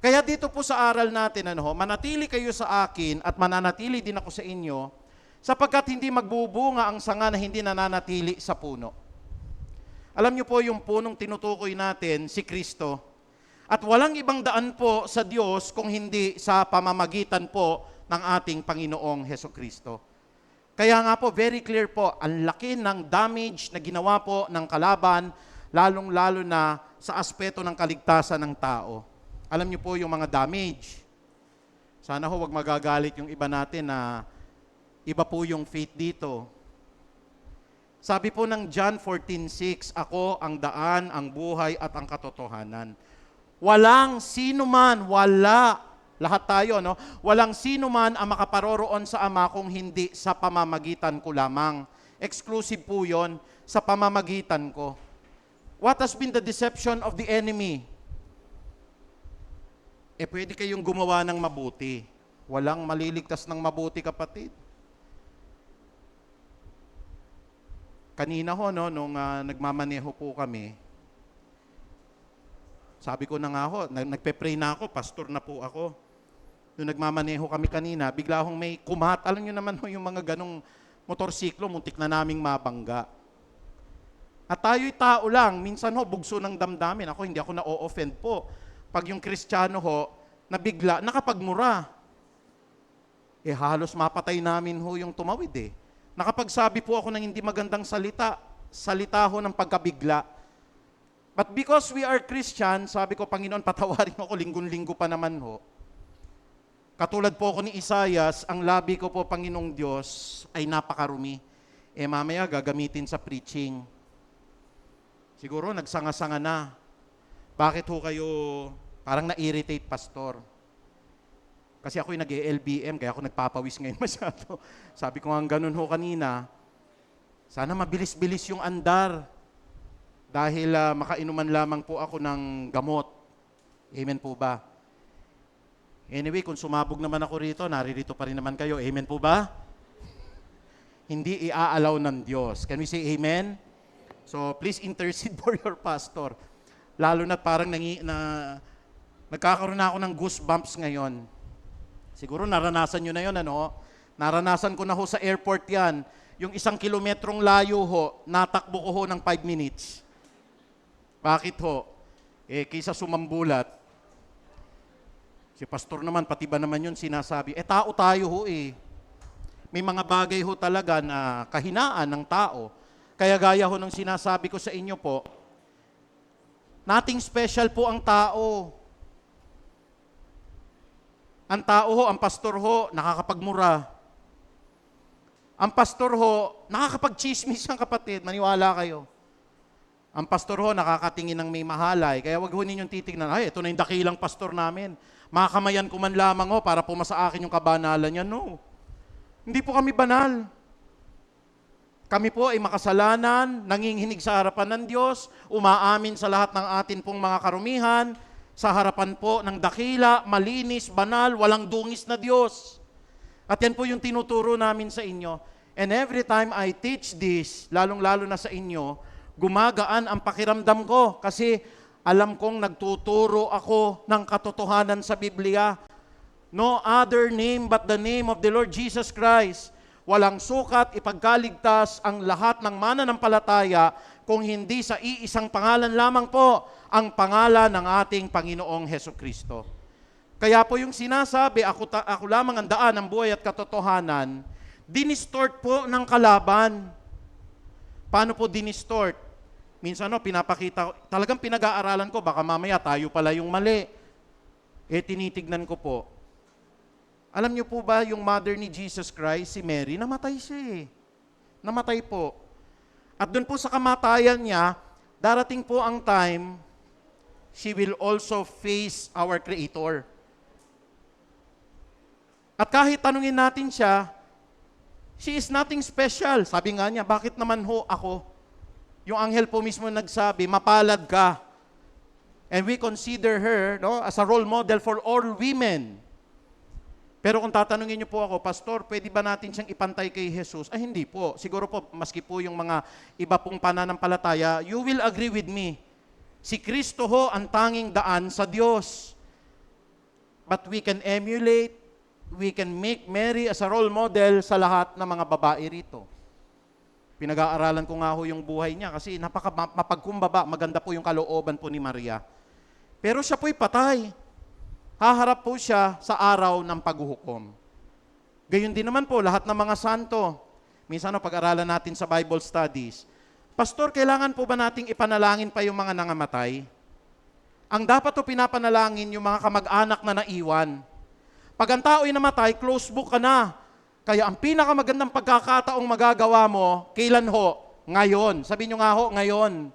Kaya dito po sa aral natin, manatili kayo sa akin at mananatili din ako sa inyo, sapagkat hindi magbubunga ang sanga na hindi nananatili sa puno. Alam niyo po yung punong tinutukoy natin, si Kristo. At walang ibang daan po sa Diyos kung hindi sa pamamagitan po ng ating Panginoong Hesukristo. Kaya nga po, very clear po, ang laki ng damage na ginawa po ng kalaban, lalong-lalo na sa aspeto ng kaligtasan ng tao. Alam niyo po yung mga damage. Sana ho, wag magagalit yung iba natin na iba po yung faith dito. Sabi po ng John 14:6, ako ang daan, ang buhay at ang katotohanan. Walang sino man, lahat tayo, walang sino man ang makaparoroon sa Ama kung hindi sa pamamagitan ko lamang. Exclusive po yon, sa pamamagitan ko. What has been the deception of the enemy? Pwede kayong gumawa ng mabuti. Walang maliligtas ng mabuti, kapatid. Kanina ho, nung nagmamaneho po kami, sabi ko na nga ho, nagpe-pray na ako, pastor na po ako. Nung nagmamaneho kami kanina, bigla hong may kumat. Alam nyo naman ho, yung mga ganong motorsiklo, muntik na naming mabangga. At tayo'y tao lang. Minsan ho, bugso ng damdamin. Ako, hindi ako na-o-offend po. Pag yung Kristiyano ho, na bigla, nakapagmura. Halos mapatay namin ho yung tumawid Nakapagsabi po ako ng hindi magandang salita ho ng pagkabigla. But because we are Christian, sabi ko, Panginoon, patawarin mo ako, linggon-linggo pa naman ho. Katulad po ako ni Isaias, ang labi ko po, Panginoong Diyos, ay napakarumi. Mamaya gagamitin sa preaching. Siguro nagsanga-sanga na. Bakit ho kayo parang na-irritate, pastor? Kasi ako'y nag-LBM, kaya ako nagpapawis ngayon masyado. Sabi ko nga ganun ho kanina, sana mabilis-bilis yung andar. Dahil makainuman lamang po ako ng gamot. Amen po ba? Anyway, kung sumabog naman ako rito, naririto pa rin naman kayo. Amen po ba? Hindi iaalaw ng Diyos. Can we say amen? So, please intercede for your pastor. Lalo na parang nagkakaroon na ako ng goosebumps ngayon. Siguro naranasan nyo na yun, Naranasan ko na ho sa airport yan. Yung 1 kilometrong layo ho, natakbo ko ho ng 5 minutes. Bakit ho? Kaysa sumambulat, si pastor naman, pati ba naman yun sinasabi, tao tayo ho May mga bagay ho talaga na kahinaan ng tao. Kaya gaya ho ng sinasabi ko sa inyo po, nothing special po ang tao. Ang tao ho, ang pastor ho, nakakapagmura. Ang pastor ho, nakakapag-chismis ang kapatid, maniwala kayo. Ang pastor ho, nakakatingin ng may mahalay. Kaya wag ho ninyong titignan, ito na yung dakilang pastor namin. Makakamayan ko man lamang ho para pumasa akin yung kabanalan niya. No. Hindi po kami banal. Kami po ay makasalanan, nanginginig sa harapan ng Diyos, umaamin sa lahat ng atin pong mga karumihan, sa harapan po ng dakila, malinis, banal, walang dungis na Diyos. At yan po yung tinuturo namin sa inyo. And every time I teach this, lalong-lalo na sa inyo, gumagaan ang pakiramdam ko kasi alam kong nagtuturo ako ng katotohanan sa Biblia. No other name but the name of the Lord Jesus Christ. Walang sukat ipagkaligtas ang lahat ng mananampalataya kung hindi sa iisang pangalan lamang po, ang pangalan ng ating Panginoong Hesukristo. Kaya po yung sinasabi, ako lamang ang daan, ang buhay at katotohanan, dinistort po ng kalaban. Paano po dinistort? Minsan pinapakita, talagang pinag-aaralan ko, baka mamaya tayo pala yung mali. Tinitignan ko po. Alam niyo po ba, yung mother ni Jesus Christ, si Mary, namatay siya eh. Namatay po. At doon po sa kamatayan niya, darating po ang time, she will also face our Creator. At kahit tanungin natin siya, she is nothing special. Sabi nga niya, bakit naman ho ako? Yung anghel po mismo nagsabi, mapalad ka. And we consider her as a role model for all women. Pero kung tatanungin niyo po ako, Pastor, pwede ba natin siyang ipantay kay Jesus? Ay, hindi po. Siguro po, maski po yung mga iba pong pananampalataya, you will agree with me. Si Kristo ho ang tanging daan sa Diyos. But we can emulate, we can make Mary as a role model sa lahat ng mga babae rito. Pinag-aaralan ko nga ho yung buhay niya kasi mapagkumbaba, maganda po yung kalooban po ni Maria. Pero siya po'y patay. Haharap po siya sa araw ng paghuhukom. Gayon din naman po, lahat ng mga santo. Minsan pag-aralan natin sa Bible studies, Pastor, kailangan po ba nating ipanalangin pa yung mga nangamatay? Ang dapat pinapanalangin yung mga kamag-anak na naiwan. Pag ang tao'y namatay, close book ka na. Kaya ang pinakamagandang pagkakataong magagawa mo, kailan ho? Ngayon. Sabi nyo nga ho, ngayon.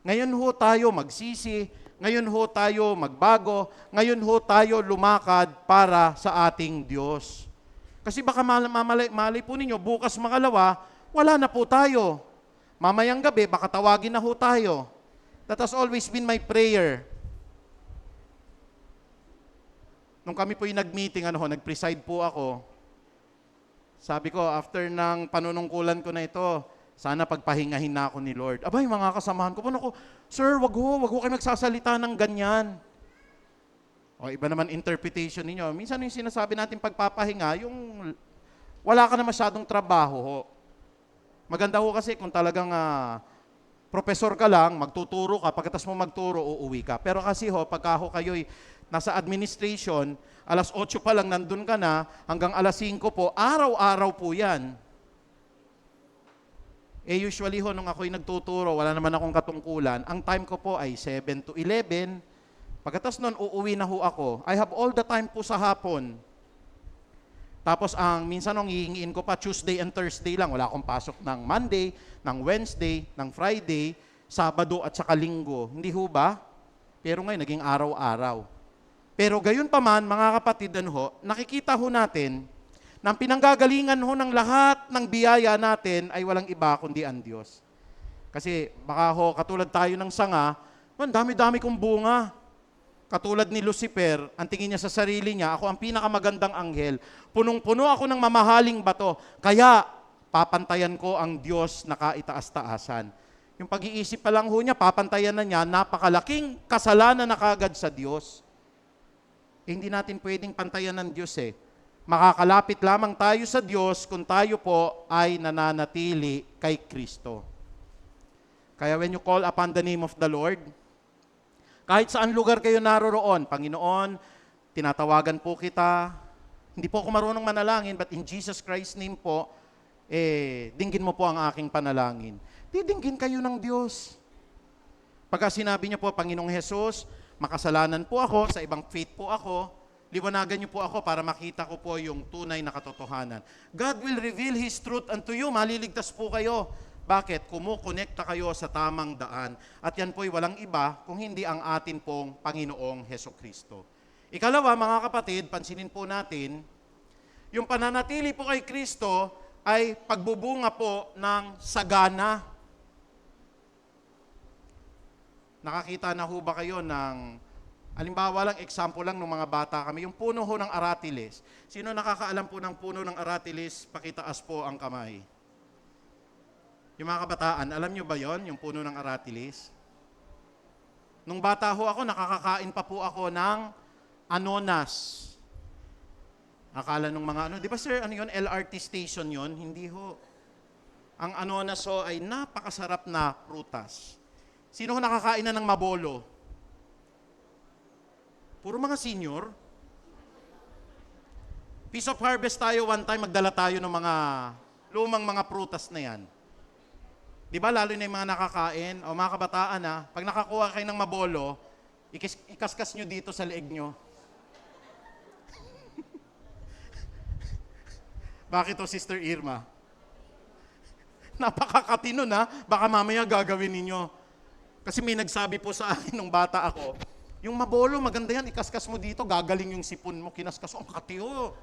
Ngayon ho tayo magsisi, ngayon ho tayo magbago, ngayon ho tayo lumakad para sa ating Diyos. Kasi baka malay po ninyo, bukas makalawa, wala na po tayo. Mamayang gabi, baka tawagin na ho tayo. That has always been my prayer. Nung kami po yung nag-meeting, nag-preside po ako, sabi ko, after ng panunungkulan ko na ito, sana pagpahingahin na ako ni Lord. Abay, mga kasamahan ko, Sir, wag ho kayo magsasalita ng ganyan. O, iba naman interpretation ninyo. Minsan yung sinasabi natin pagpapahinga, yung wala ka na masyadong trabaho ho. Maganda ho kasi kung talagang professor ka lang, magtuturo ka, pagkatapos mo magturo, uuwi ka. Pero kasi pagka kayo'y nasa administration, alas 8 pa lang nandun ka na, hanggang alas 5 po, araw-araw po yan. Usually nung ako'y nagtuturo, wala naman akong katungkulan, ang time ko po ay 7 to 11. Pagkatapos nun, uuwi na ho ako. I have all the time po sa hapon. Tapos minsan nung hihingiin ko pa, Tuesday and Thursday lang. Wala akong pasok ng Monday, ng Wednesday, ng Friday, Sabado at saka Linggo. Hindi ho ba? Pero ngayon, naging araw-araw. Pero gayon pa man, mga kapatid, nakikita ho natin na ang pinanggagalingan ho ng lahat ng biyaya natin ay walang iba kundi ang Diyos. Kasi baka katulad tayo ng sanga, dami-dami kong bunga. Katulad ni Lucifer, ang tingin niya sa sarili niya, ako ang pinakamagandang anghel. Punong-puno ako ng mamahaling bato. Kaya, papantayan ko ang Diyos na kaitaas-taasan. Yung pag-iisip pa lang ho niya, papantayan na niya, napakalaking kasalanan na kagad sa Diyos. Hindi natin pwedeng pantayan ng Diyos Makakalapit lamang tayo sa Diyos kung tayo po ay nananatili kay Kristo. Kaya when you call upon the name of the Lord, kahit saan lugar kayo naroroon, Panginoon, tinatawagan po kita. Hindi po ako marunong manalangin, but in Jesus Christ's name po, dinggin mo po ang aking panalangin. Didinggin kayo ng Diyos. Pagka sinabi niyo po, Panginoong Jesus, makasalanan po ako, sa ibang faith po ako, liwanagan niyo po ako para makita ko po yung tunay na katotohanan. God will reveal His truth unto you. Maliligtas po kayo. Bakit? Kumukonekta kayo sa tamang daan. At yan po'y walang iba kung hindi ang atin pong Panginoong Hesukristo. Ikalawa, mga kapatid, pansinin po natin, yung pananatili po kay Kristo ay pagbubunga po ng sagana. Nakakita na ho ba kayo ng Halimbawa lang, example lang nung mga bata kami, yung puno ho ng aratilis. Sino nakakaalam po ng puno ng aratilis? Pakitaas po ang kamay. Yung mga kabataan, alam nyo ba yon yung puno ng aratilis? Nung bata ho ako, nakakakain pa po ako ng anonas. Akala nung mga ano, di ba sir, ano yun, LRT station yon? Hindi ho. Ang anonas ho ay napakasarap na prutas. Sino ho nakakain na ng mabolo? Puro mga senior. Piece of Harvest tayo one time, magdala tayo ng mga lumang mga prutas na yan. Di ba, lalo na yung mga nakakain, o mga kabataan pag nakakuha kayo ng mabolo, ikaskas nyo dito sa leeg nyo. Bakit to, Sister Irma? Napakakatino na, baka mamaya gagawin ninyo. Kasi may nagsabi po sa akin nung bata ako, yung mabolo, maganda yan, ikaskas mo dito, gagaling yung sipon mo, kinaskas mo, ang katiyo.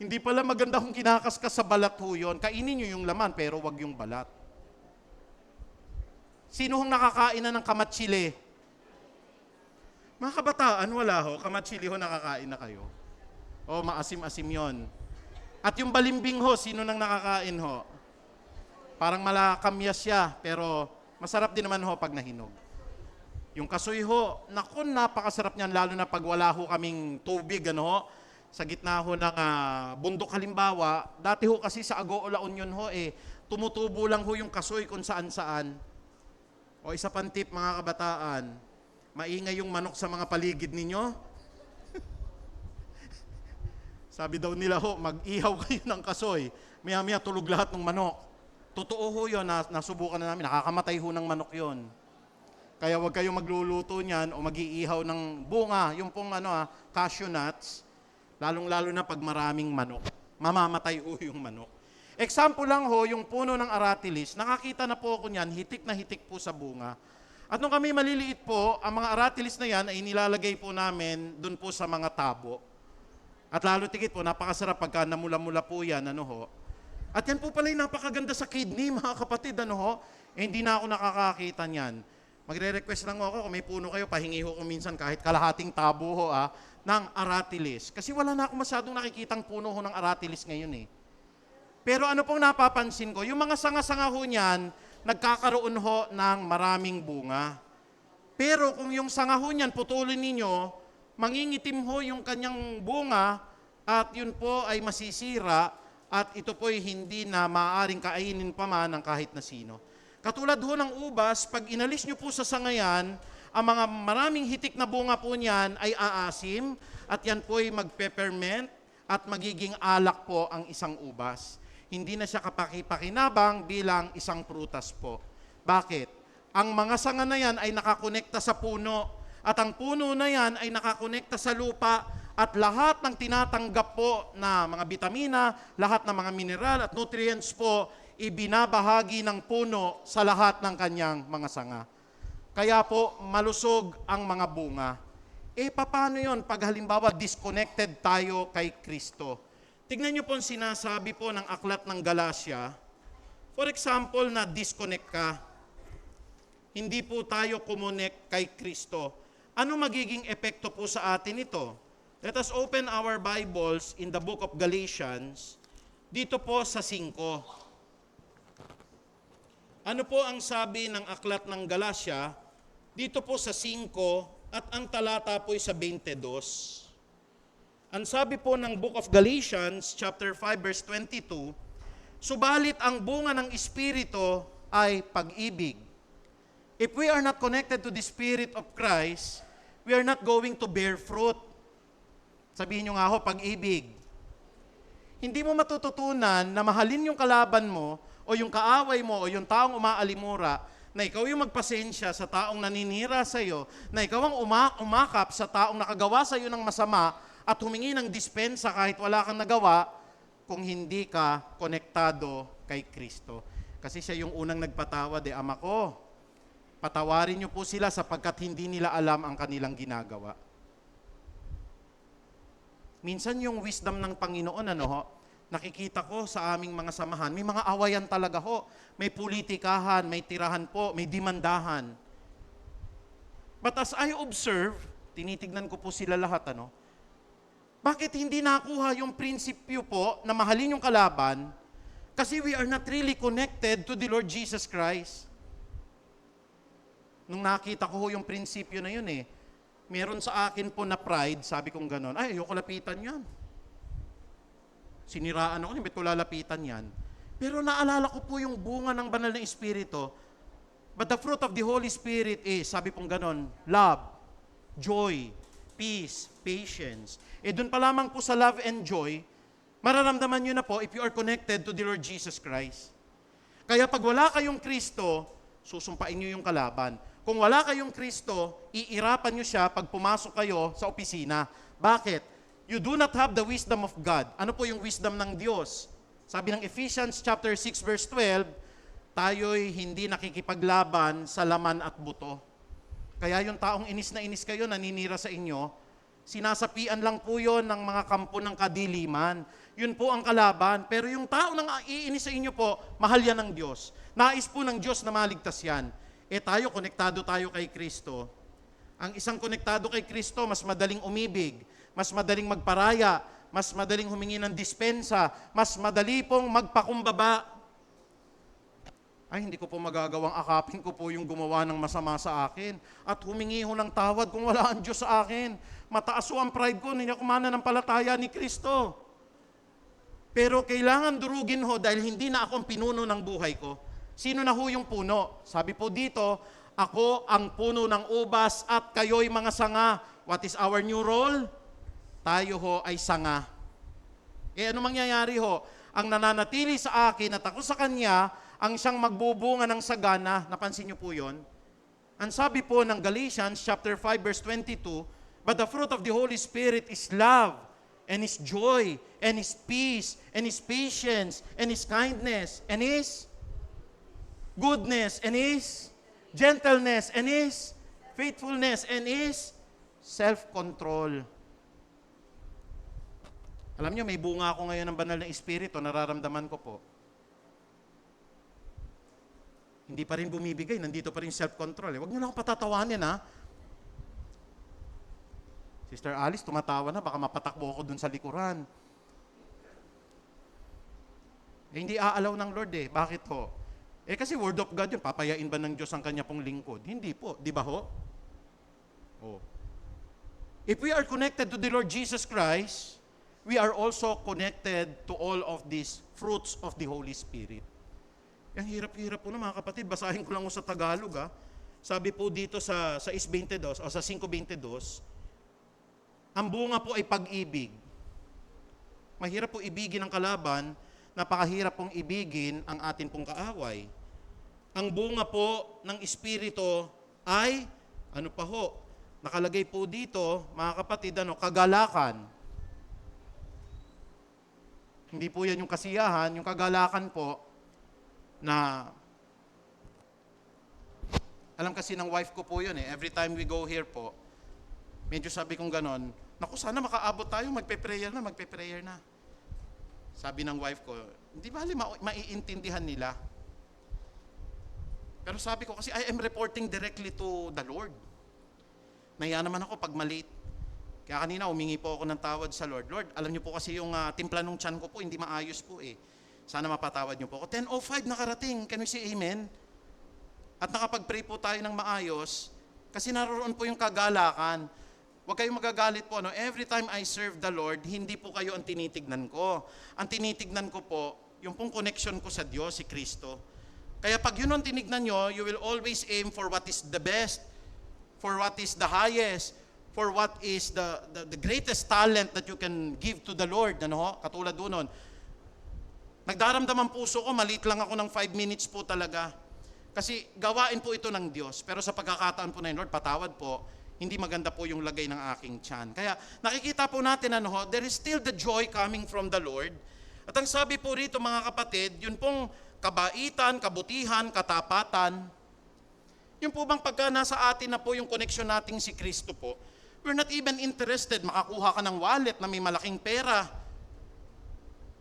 Hindi pala maganda kung kinakaskas sa balat ho yun. Kainin nyo yung laman, pero wag yung balat. Sino hong nakakain na ng kamatsili? Mga kabataan, wala ho. Kamatsili ho, nakakain na kayo. O, maasim-asim yon. At yung balimbing ho, sino nang nakakain ho? Parang malakamyas siya, pero masarap din naman ho pag nahinog. Yung kasoy ho, naku, napakasarap niyan, lalo na pag wala ho kaming tubig, ano ho, sa gitna ho ng bundok halimbawa, dati ho kasi sa Agoo La Union ho tumutubo lang ho yung kasoy kung saan-saan. O isa pang tip mga kabataan, maingay yung manok sa mga paligid ninyo. Sabi daw nila ho, mag-ihaw kayo ng kasoy, maya-maya tulog lahat ng manok. Totoo ho yun, nasubukan na namin, nakakamatay ho ng manok yon. Kaya huwag kayong magluluto niyan o mag-iihaw ng bunga, yung pong cashew nuts, lalong-lalo na pag maraming manok. Mamamatay ho yung manok. Example lang ho, yung puno ng aratilis, nakakita na po ako niyan, hitik na hitik po sa bunga. At nung kami maliliit po, ang mga aratilis na yan ay nilalagay po namin dun po sa mga tabo. At lalo tigit po, napakasarap pagka namula-mula po yan, ano ho. At yan po pala yung napakaganda sa kidney, mga kapatid, ano ho. Hindi na ako nakakakita niyan. Magre-request lang ako, kung may puno kayo, pahingi ho ko minsan kahit kalahating tabo ho ng aratilis. Kasi wala na ako masyadong nakikitang puno ho ng aratilis ngayon Pero ano pong napapansin ko, yung mga sanga-sanga ho niyan, nagkakaroon ho ng maraming bunga. Pero kung yung sanga ho niyan, putulin ninyo, mangingitim ho yung kanyang bunga at yun po ay masisira at ito po ay hindi na maaaring kainin pa man ng kahit na sino. Katulad ho ng ubas, pag inalis nyo po sa sangayan, ang mga maraming hitik na bunga po niyan ay aasim at yan po ay magpe-ferment at magiging alak po ang isang ubas. Hindi na siya kapaki-pakinabang bilang isang prutas po. Bakit? Ang mga sanga na yan ay nakakonekta sa puno at ang puno na yan ay nakakonekta sa lupa at lahat ng tinatanggap po na mga bitamina, lahat ng mga mineral at nutrients po, ibinabahagi ng puno sa lahat ng kanyang mga sanga. Kaya po, malusog ang mga bunga. Paano yun pag halimbawa disconnected tayo kay Kristo? Tignan nyo po ang sinasabi po ng aklat ng Galatia. For example, na disconnect ka. Hindi po tayo kumonek kay Kristo. Ano magiging epekto po sa atin ito? Let us open our Bibles in the book of Galatians, dito po sa 5. Ano po ang sabi ng aklat ng Galatia? Dito po sa 5 at ang talata po ay sa 22. Ang sabi po ng book of Galatians, chapter 5, verse 22, subalit ang bunga ng Espiritu ay pag-ibig. If we are not connected to the Spirit of Christ, we are not going to bear fruit. Sabihin nyo nga ho, pag-ibig. Hindi mo matututunan na mahalin yung kalaban mo o yung kaaway mo o yung taong umaalimura, na ikaw yung magpasensya sa taong naninira sa iyo, na ikaw ang umakap sa taong nakagawa sa iyo ng masama at humingi ng dispensa kahit wala kang nagawa kung hindi ka konektado kay Kristo. Kasi siya yung unang nagpatawad, Ama ko, patawarin niyo po sila sapagkat hindi nila alam ang kanilang ginagawa. Minsan yung wisdom ng Panginoon, nakikita ko sa aming mga samahan, may mga awayan talaga ho. May politikahan, may tirahan po, may dimandahan. But as I observe, tinitignan ko po sila lahat, bakit hindi nakuha yung prinsipyo po na mahalin yung kalaban? Kasi we are not really connected to the Lord Jesus Christ. Nung nakita ko yung prinsipyo na yun meron sa akin po na pride, sabi kong ganon, ay, ayoko lapitan yan. Siniraan ako, ba't ko lalapitan yan? Pero naalala ko po yung bunga ng banal na Espiritu. But the fruit of the Holy Spirit is, sabi pong ganon, love, joy, peace, patience. Doon pa lamang po sa love and joy, mararamdaman nyo na po if you are connected to the Lord Jesus Christ. Kaya pag wala kayong Kristo, susumpain nyo yung kalaban. Kung wala kayong Kristo, iirapan nyo siya pag pumasok kayo sa opisina. Bakit? You do not have the wisdom of God. Ano po yung wisdom ng Diyos? Sabi ng Ephesians chapter 6 verse 12, tayo'y hindi nakikipaglaban sa laman at buto. Kaya yung taong inis na inis kayo, naninira sa inyo, sinasapian lang po yun ng mga kampo ng kadiliman. Yun po ang kalaban. Pero yung tao nang iinis sa inyo po, mahal yan ng Diyos. Nais po ng Diyos na maligtas yan. Tayo, konektado tayo kay Kristo. Ang isang konektado kay Kristo, mas madaling umibig, mas madaling magparaya, mas madaling humingi ng dispensa, mas madali pong magpakumbaba. Ay, hindi ko po magagawang akapin ko po yung gumawa ng masama sa akin at humingi ho ng tawad kung wala ang Diyos sa akin. Mataas ho ang pride ko, hindi ako mananampalataya ni Kristo. Pero kailangan durugin ho dahil hindi na ako ang pinuno ng buhay ko. Sino na ho yung puno? Sabi po dito, ako ang puno ng ubas at kayo'y mga sanga. What is our new role? Tayo ho ay sanga. Ano mangyayari ho? Ang nananatili sa akin at ako sa Kanya, ang siyang magbubunga ng sagana. Napansin niyo po yun? Ang sabi po ng Galatians chapter 5 verse 22, but the fruit of the Holy Spirit is love, and is joy, and is peace, and is patience, and is kindness, and is goodness, and is gentleness, and is faithfulness, and is self-control. Alam niyo, may bunga ako ngayon ng banal na Espiritu, nararamdaman ko po. Hindi pa rin bumibigay, nandito pa rin self-control. Huwag niyo lang akong patatawanin, Sister Alice, tumatawa na, baka mapatakbo ako dun sa likuran. Hindi aalaw ng Lord Bakit ho? Kasi word of God yun, papayain ba ng Diyos ang kanya pong lingkod? Hindi po, di ba ho? If we are connected to the Lord Jesus Christ, we are also connected to all of these fruits of the Holy Spirit. Ang hirap-hirap po na mga kapatid, basahin ko lang sa Tagalog Sabi po dito sa 6:22 o sa 5:22, ang bunga po ay pag-ibig. Mahirap po ibigin ang kalaban, napakahirap pong ibigin ang atin pong kaaway. Ang bunga po ng Espiritu ay, nakalagay po dito, mga kapatid, kagalakan. Hindi po yan yung kasiyahan, yung kagalakan po, na alam kasi ng wife ko po yun every time we go here po, medyo sabi kong ganon, naku sana makaabot tayo, magpe-prayer na. Sabi ng wife ko, hindi bali maiintindihan nila. Pero sabi ko kasi I am reporting directly to the Lord. Naya naman ako pag malate. Kaya kanina humingi po ako ng tawad sa Lord. Lord, alam niyo po kasi yung timpla ng tiyan ko po, hindi maayos po Sana mapatawad niyo po ako. 10:05 nakarating. Can we say amen? At nakapag-pray po tayo ng maayos kasi naroon po yung kagalakan. Huwag kayong magagalit po. Every time I serve the Lord, hindi po kayo ang tinitignan ko. Ang tinitignan ko po, yung pong connection ko sa Diyos, si Kristo. Kaya pag yun ang tinignan nyo, you will always aim for what is the best, for what is the highest, for what is the greatest talent that you can give to the Lord. Katulad doon. Nagdaramdam ang puso ko, maliit lang ako ng 5 minutes po talaga. Kasi gawain po ito ng Diyos. Pero sa pagkakataon po na yun, Lord, patawad po, hindi maganda po yung lagay ng aking tiyan. Kaya nakikita po natin, there is still the joy coming from the Lord. At ang sabi po rito, mga kapatid, yun pong kabaitan, kabutihan, katapatan. Yung po bang pagka nasa atin na po yung connection nating si Kristo po, we're not even interested, makakuha ka ng wallet na may malaking pera.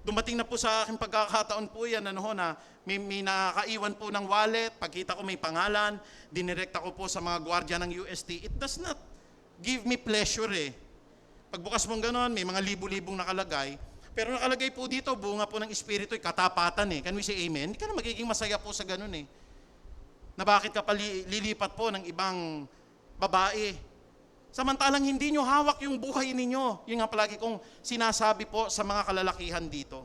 Dumating na po sa aking pagkakataon po yan, na may nakakaiwan po ng wallet, pagkita ko may pangalan, dinirekta ko po sa mga gwardiya ng UST, it does not give me pleasure eh. Pagbukas mong ganon, may mga libu-libong nakalagay, pero nakalagay po dito, bunga po ng Espiritu, katapatan eh. Can we say amen? Hindi ka na magiging masaya po sa ganon eh. Na bakit ka lilipat po ng ibang babae? Samantalang hindi nyo hawak yung buhay ninyo. Yung nga palagi kong sinasabi po sa mga kalalakihan dito.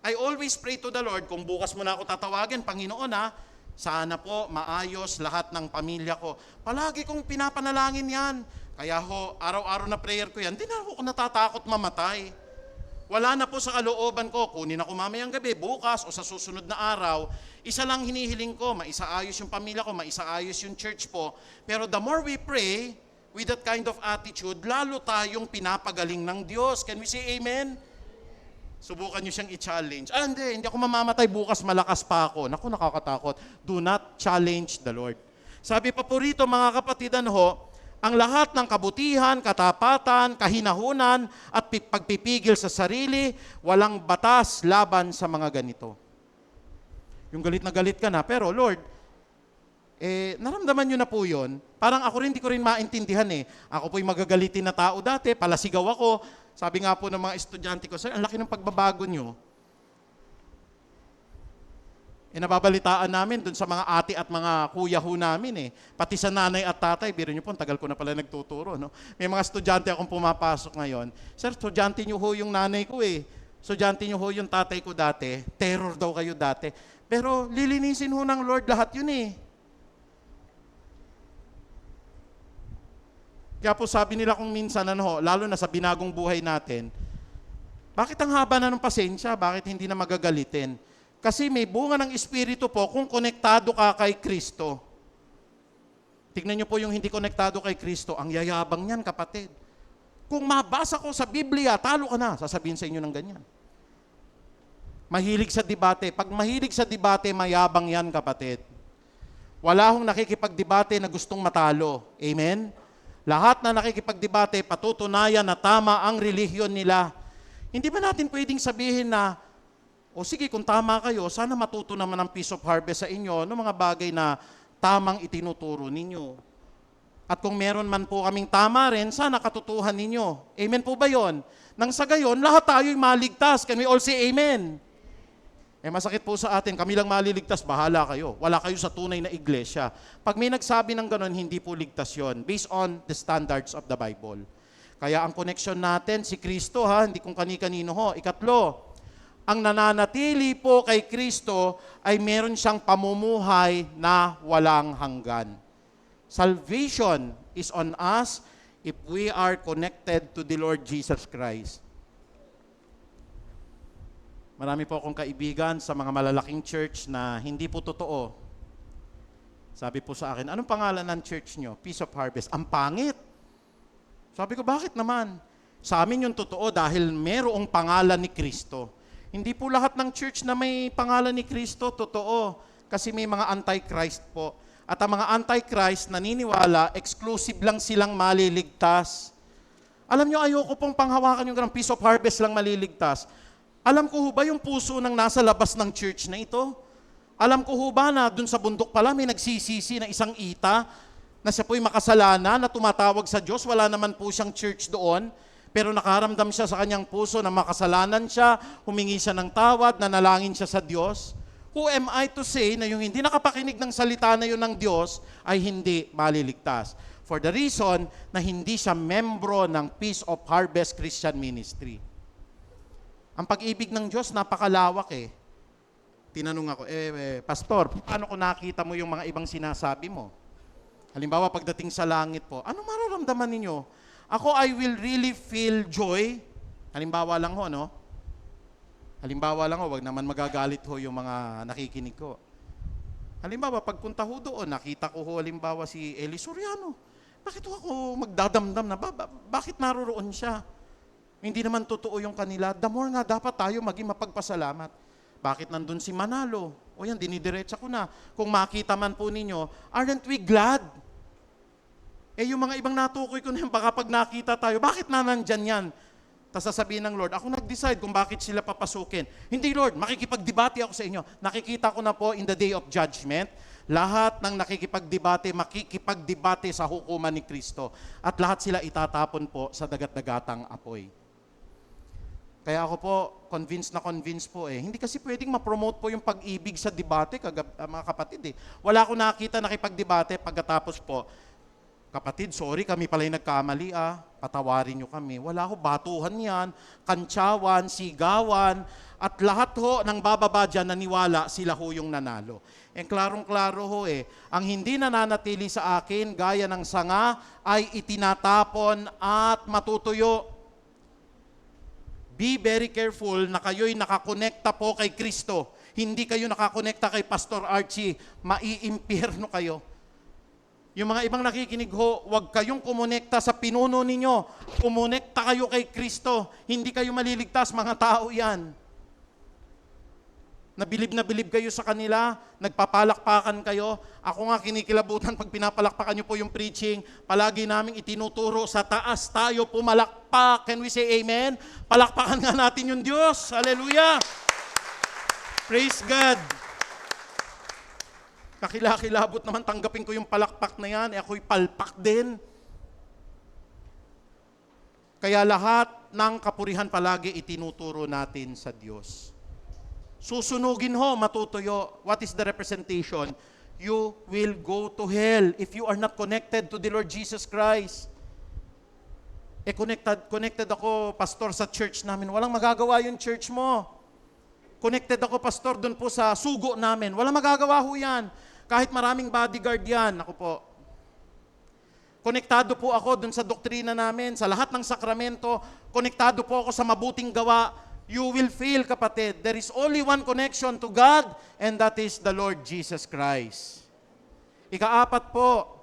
I always pray to the Lord, kung bukas mo na ako tatawagin, Panginoon ha, sana po maayos lahat ng pamilya ko. Palagi kong pinapanalangin yan. Kaya ho, araw-araw na prayer ko yan, hindi na ako natatakot mamatay. Wala na po sa kalooban ko, kunin ako mamayang gabi, bukas o sa susunod na araw, isa lang hinihiling ko, maisaayos yung pamilya ko, maisaayos yung church po. Pero the more we pray, with that kind of attitude, lalo tayong pinapagaling ng Diyos. Can we say amen? Subukan nyo siyang i-challenge. Hindi ako mamamatay bukas, malakas pa ako. Naku, nakakatakot. Do not challenge the Lord. Sabi pa po rito, mga kapatidan ho, ang lahat ng kabutihan, katapatan, kahinahunan, at pagpipigil sa sarili, walang batas laban sa mga ganito. Yung galit na galit ka na, pero Lord, naramdaman nyo na po yun. Parang ako rin, di ko rin maintindihan eh. Ako po'y magagalitin na tao dati, palasigaw ako. Sabi nga po ng mga estudyante ko, Sir, ang laki ng pagbabago nyo. Nababalitaan namin dun sa mga ate at mga kuya ho namin eh. Pati sa nanay at tatay, biro nyo po, ang tagal ko na pala nagtuturo. No? May mga estudyante akong pumapasok ngayon. Sir, estudyante nyo ho yung nanay ko eh. Estudyante nyo ho yung tatay ko dati. Terror daw kayo dati. Pero lilinisin ho ng Lord lahat yun eh. Kaya po sabi nila kung minsan, lalo na sa binagong buhay natin, bakit ang haba na ng pasensya? Bakit hindi na magagalitin? Kasi may bunga ng Espiritu po kung konektado ka kay Kristo. Tignan niyo po yung hindi konektado kay Kristo, ang yayabang niyan, kapatid. Kung mabasa ko sa Biblia, talo ka na, sasabihin sa inyo ng ganyan. Mahilig sa debate. Pag mahilig sa debate, mayabang yan, kapatid. Wala hong nakikipagdebate na gustong matalo. Amen? Lahat na nakikipagdebate, patutunayan na tama ang relihiyon nila. Hindi ba natin pwedeng sabihin na, o sige, kung tama kayo, sana matuto naman ang Peace of Harvest sa inyo ng mga bagay na tamang itinuturo ninyo. At kung meron man po kaming tama rin, sana katutuhan ninyo. Amen po ba yon? Nang sa gayon, lahat tayo'y maligtas. Can we all say amen? Masakit po sa atin, kami lang maliligtas, bahala kayo. Wala kayo sa tunay na iglesia. Pag may nagsabi ng ganon, hindi po ligtas yon, based on the standards of the Bible. Kaya ang connection natin, si Kristo hindi kung kani-kanino ho. Ikatlo, ang nananatili po kay Kristo ay meron siyang pamumuhay na walang hanggan. Salvation is on us if we are connected to the Lord Jesus Christ. Marami po akong kaibigan sa mga malalaking church na hindi po totoo. Sabi po sa akin, anong pangalan ng church nyo? Peace of Harvest. Ang pangit. Sabi ko, bakit naman? Sa amin yung totoo dahil merong pangalan ni Kristo. Hindi po lahat ng church na may pangalan ni Kristo, totoo. Kasi may mga anti-Christ po. At ang mga anti-Christ naniniwala, exclusive lang silang maliligtas. Alam nyo, ayoko pong panghawakan yung Peace of Harvest lang maliligtas. Alam ko ho ba yung puso ng nasa labas ng church na ito? Alam ko ho ba na dun sa bundok pala may nagsisisi na isang ita na siya po'y makasalanan na tumatawag sa Diyos? Wala naman po siyang church doon. Pero nakaramdam siya sa kanyang puso na makasalanan siya, humingi siya ng tawad, nanalangin siya sa Diyos. Who am I to say na yung hindi nakapakinig ng salita na yun ng Diyos ay hindi maliligtas? For the reason na hindi siya membro ng Peace of Harvest Christian Ministry. Ang pag-ibig ng Diyos, napakalawak eh. Tinanong ako, Pastor, paano ko nakita mo yung mga ibang sinasabi mo? Halimbawa, pagdating sa langit po, ano mararamdaman ninyo? Ako, I will really feel joy. Halimbawa lang ho, no? Halimbawa lang ho, wag naman magagalit ho yung mga nakikinig ko. Halimbawa, pagpunta ho doon, nakita ko ho, halimbawa si Eli Soriano. Bakit ho ako magdadamdam na, bakit naroroon siya? Hindi naman totoo yung kanila. The more nga dapat tayo maging mapagpasalamat. Bakit nandun si Manalo? O yan, dinidiretsa ko na. Kung makita man po ninyo, aren't we glad? Yung mga ibang natukoy ko na yan, baka pag nakita tayo, bakit na nandyan yan? Tapos sasabihin ng Lord, ako nag-decide kung bakit sila papasukin. Hindi Lord, makikipagdebate ako sa inyo. Nakikita ko na po in the day of judgment, lahat ng nakikipagdebate, makikipagdebate sa hukuman ni Kristo. At lahat sila itatapon po sa dagat-dagatang apoy. Kaya ako po, convinced po eh. Hindi kasi pwedeng ma-promote po yung pag-ibig sa debate, mga kapatid eh. Wala akong nakita nakipagdebate pagkatapos po, kapatid, sorry, kami pala yung nagkamali patawarin nyo kami. Wala ho, batuhan yan, kantsawan, sigawan, at lahat ho ng bababa dyan naniwala sila ho yung nanalo. Klarong-klaro ho eh, ang hindi nananatili sa akin gaya ng sanga ay itinatapon at matutuyo. Be very careful na kayo'y nakakonekta po kay Kristo. Hindi kayo nakakonekta kay Pastor Archie, maiimpyerno kayo. Yung mga ibang nakikinig ho, huwag kayong kumonekta sa pinuno ninyo. Kumonekta kayo kay Kristo. Hindi kayo maliligtas, mga tao yan. Na bilib kayo sa kanila, nagpapalakpakan kayo. Ako nga kinikilabutan pag pinapalakpakan nyo po yung preaching, palagi namin itinuturo sa taas tayo pumalakpak. Can we say amen? Palakpakan nga natin yung Diyos. Hallelujah! Praise God! Kakilakilabot naman, tanggapin ko yung palakpak na yan, ako'y palpak din. Kaya lahat ng kapurihan palagi itinuturo natin sa Diyos. Susunugin ho, matutuyo. What is the representation? You will go to hell if you are not connected to the Lord Jesus Christ. Connected ako, pastor, sa church namin. Walang magagawa yung church mo. Connected ako, pastor, dun po sa sugo namin. Walang magagawa ho yan. Kahit maraming bodyguard yan. Ako po. Konektado po ako dun sa doktrina namin, sa lahat ng sakramento. Konektado po ako sa mabuting gawa. You will fail, kapatid. There is only one connection to God, and that is the Lord Jesus Christ. Ikaapat po,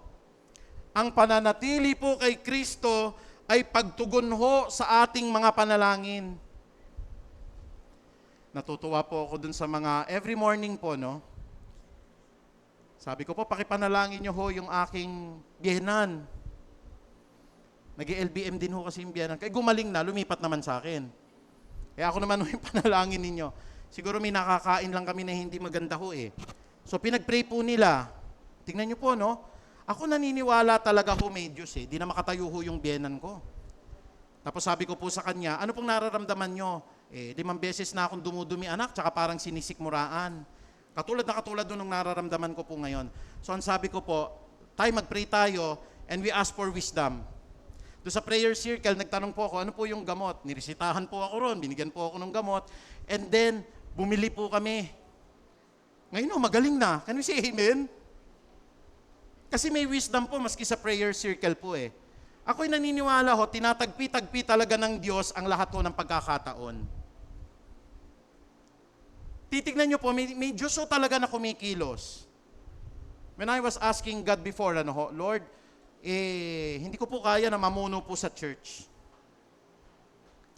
ang pananatili po kay Kristo ay pagtugon ho sa ating mga panalangin. Natutuwa po ako dun sa mga, every morning po, no? Sabi ko po, pakipanalangin nyo ho yung aking biyenan. Nag-LBM din ho kasi yung biyenan. Kaya gumaling na, lumipat naman sa akin. Kaya ako naman ho yung panalangin ninyo. Siguro may nakakain lang kami na hindi maganda ho eh. So pinag-pray po nila. Tingnan nyo po, no? Ako naniniwala talaga ho may Diyos eh. Di na makatayo ho yung biyenan ko. Tapos sabi ko po sa kanya, ano pong nararamdaman nyo? 5 beses na akong dumudumi anak, tsaka parang sinisikmuraan. Katulad doon ng nararamdaman ko po ngayon. So ang sabi ko po, mag-pray tayo and we ask for wisdom. Doon sa prayer circle, nagtanong po ako, ano po yung gamot? Niresitahan po ako ron, binigyan po ako ng gamot. And then, bumili po kami. Ngayon magaling na. Can we say amen? Kasi may wisdom po maski sa prayer circle po eh. Ako'y naniniwala ho, tinatagpi-tagpi talaga ng Diyos ang lahat ho ng pagkakataon. Titignan nyo po, may Diyos ho talaga na kumikilos. When I was asking God before, Lord, hindi ko po kaya na mamuno po sa church.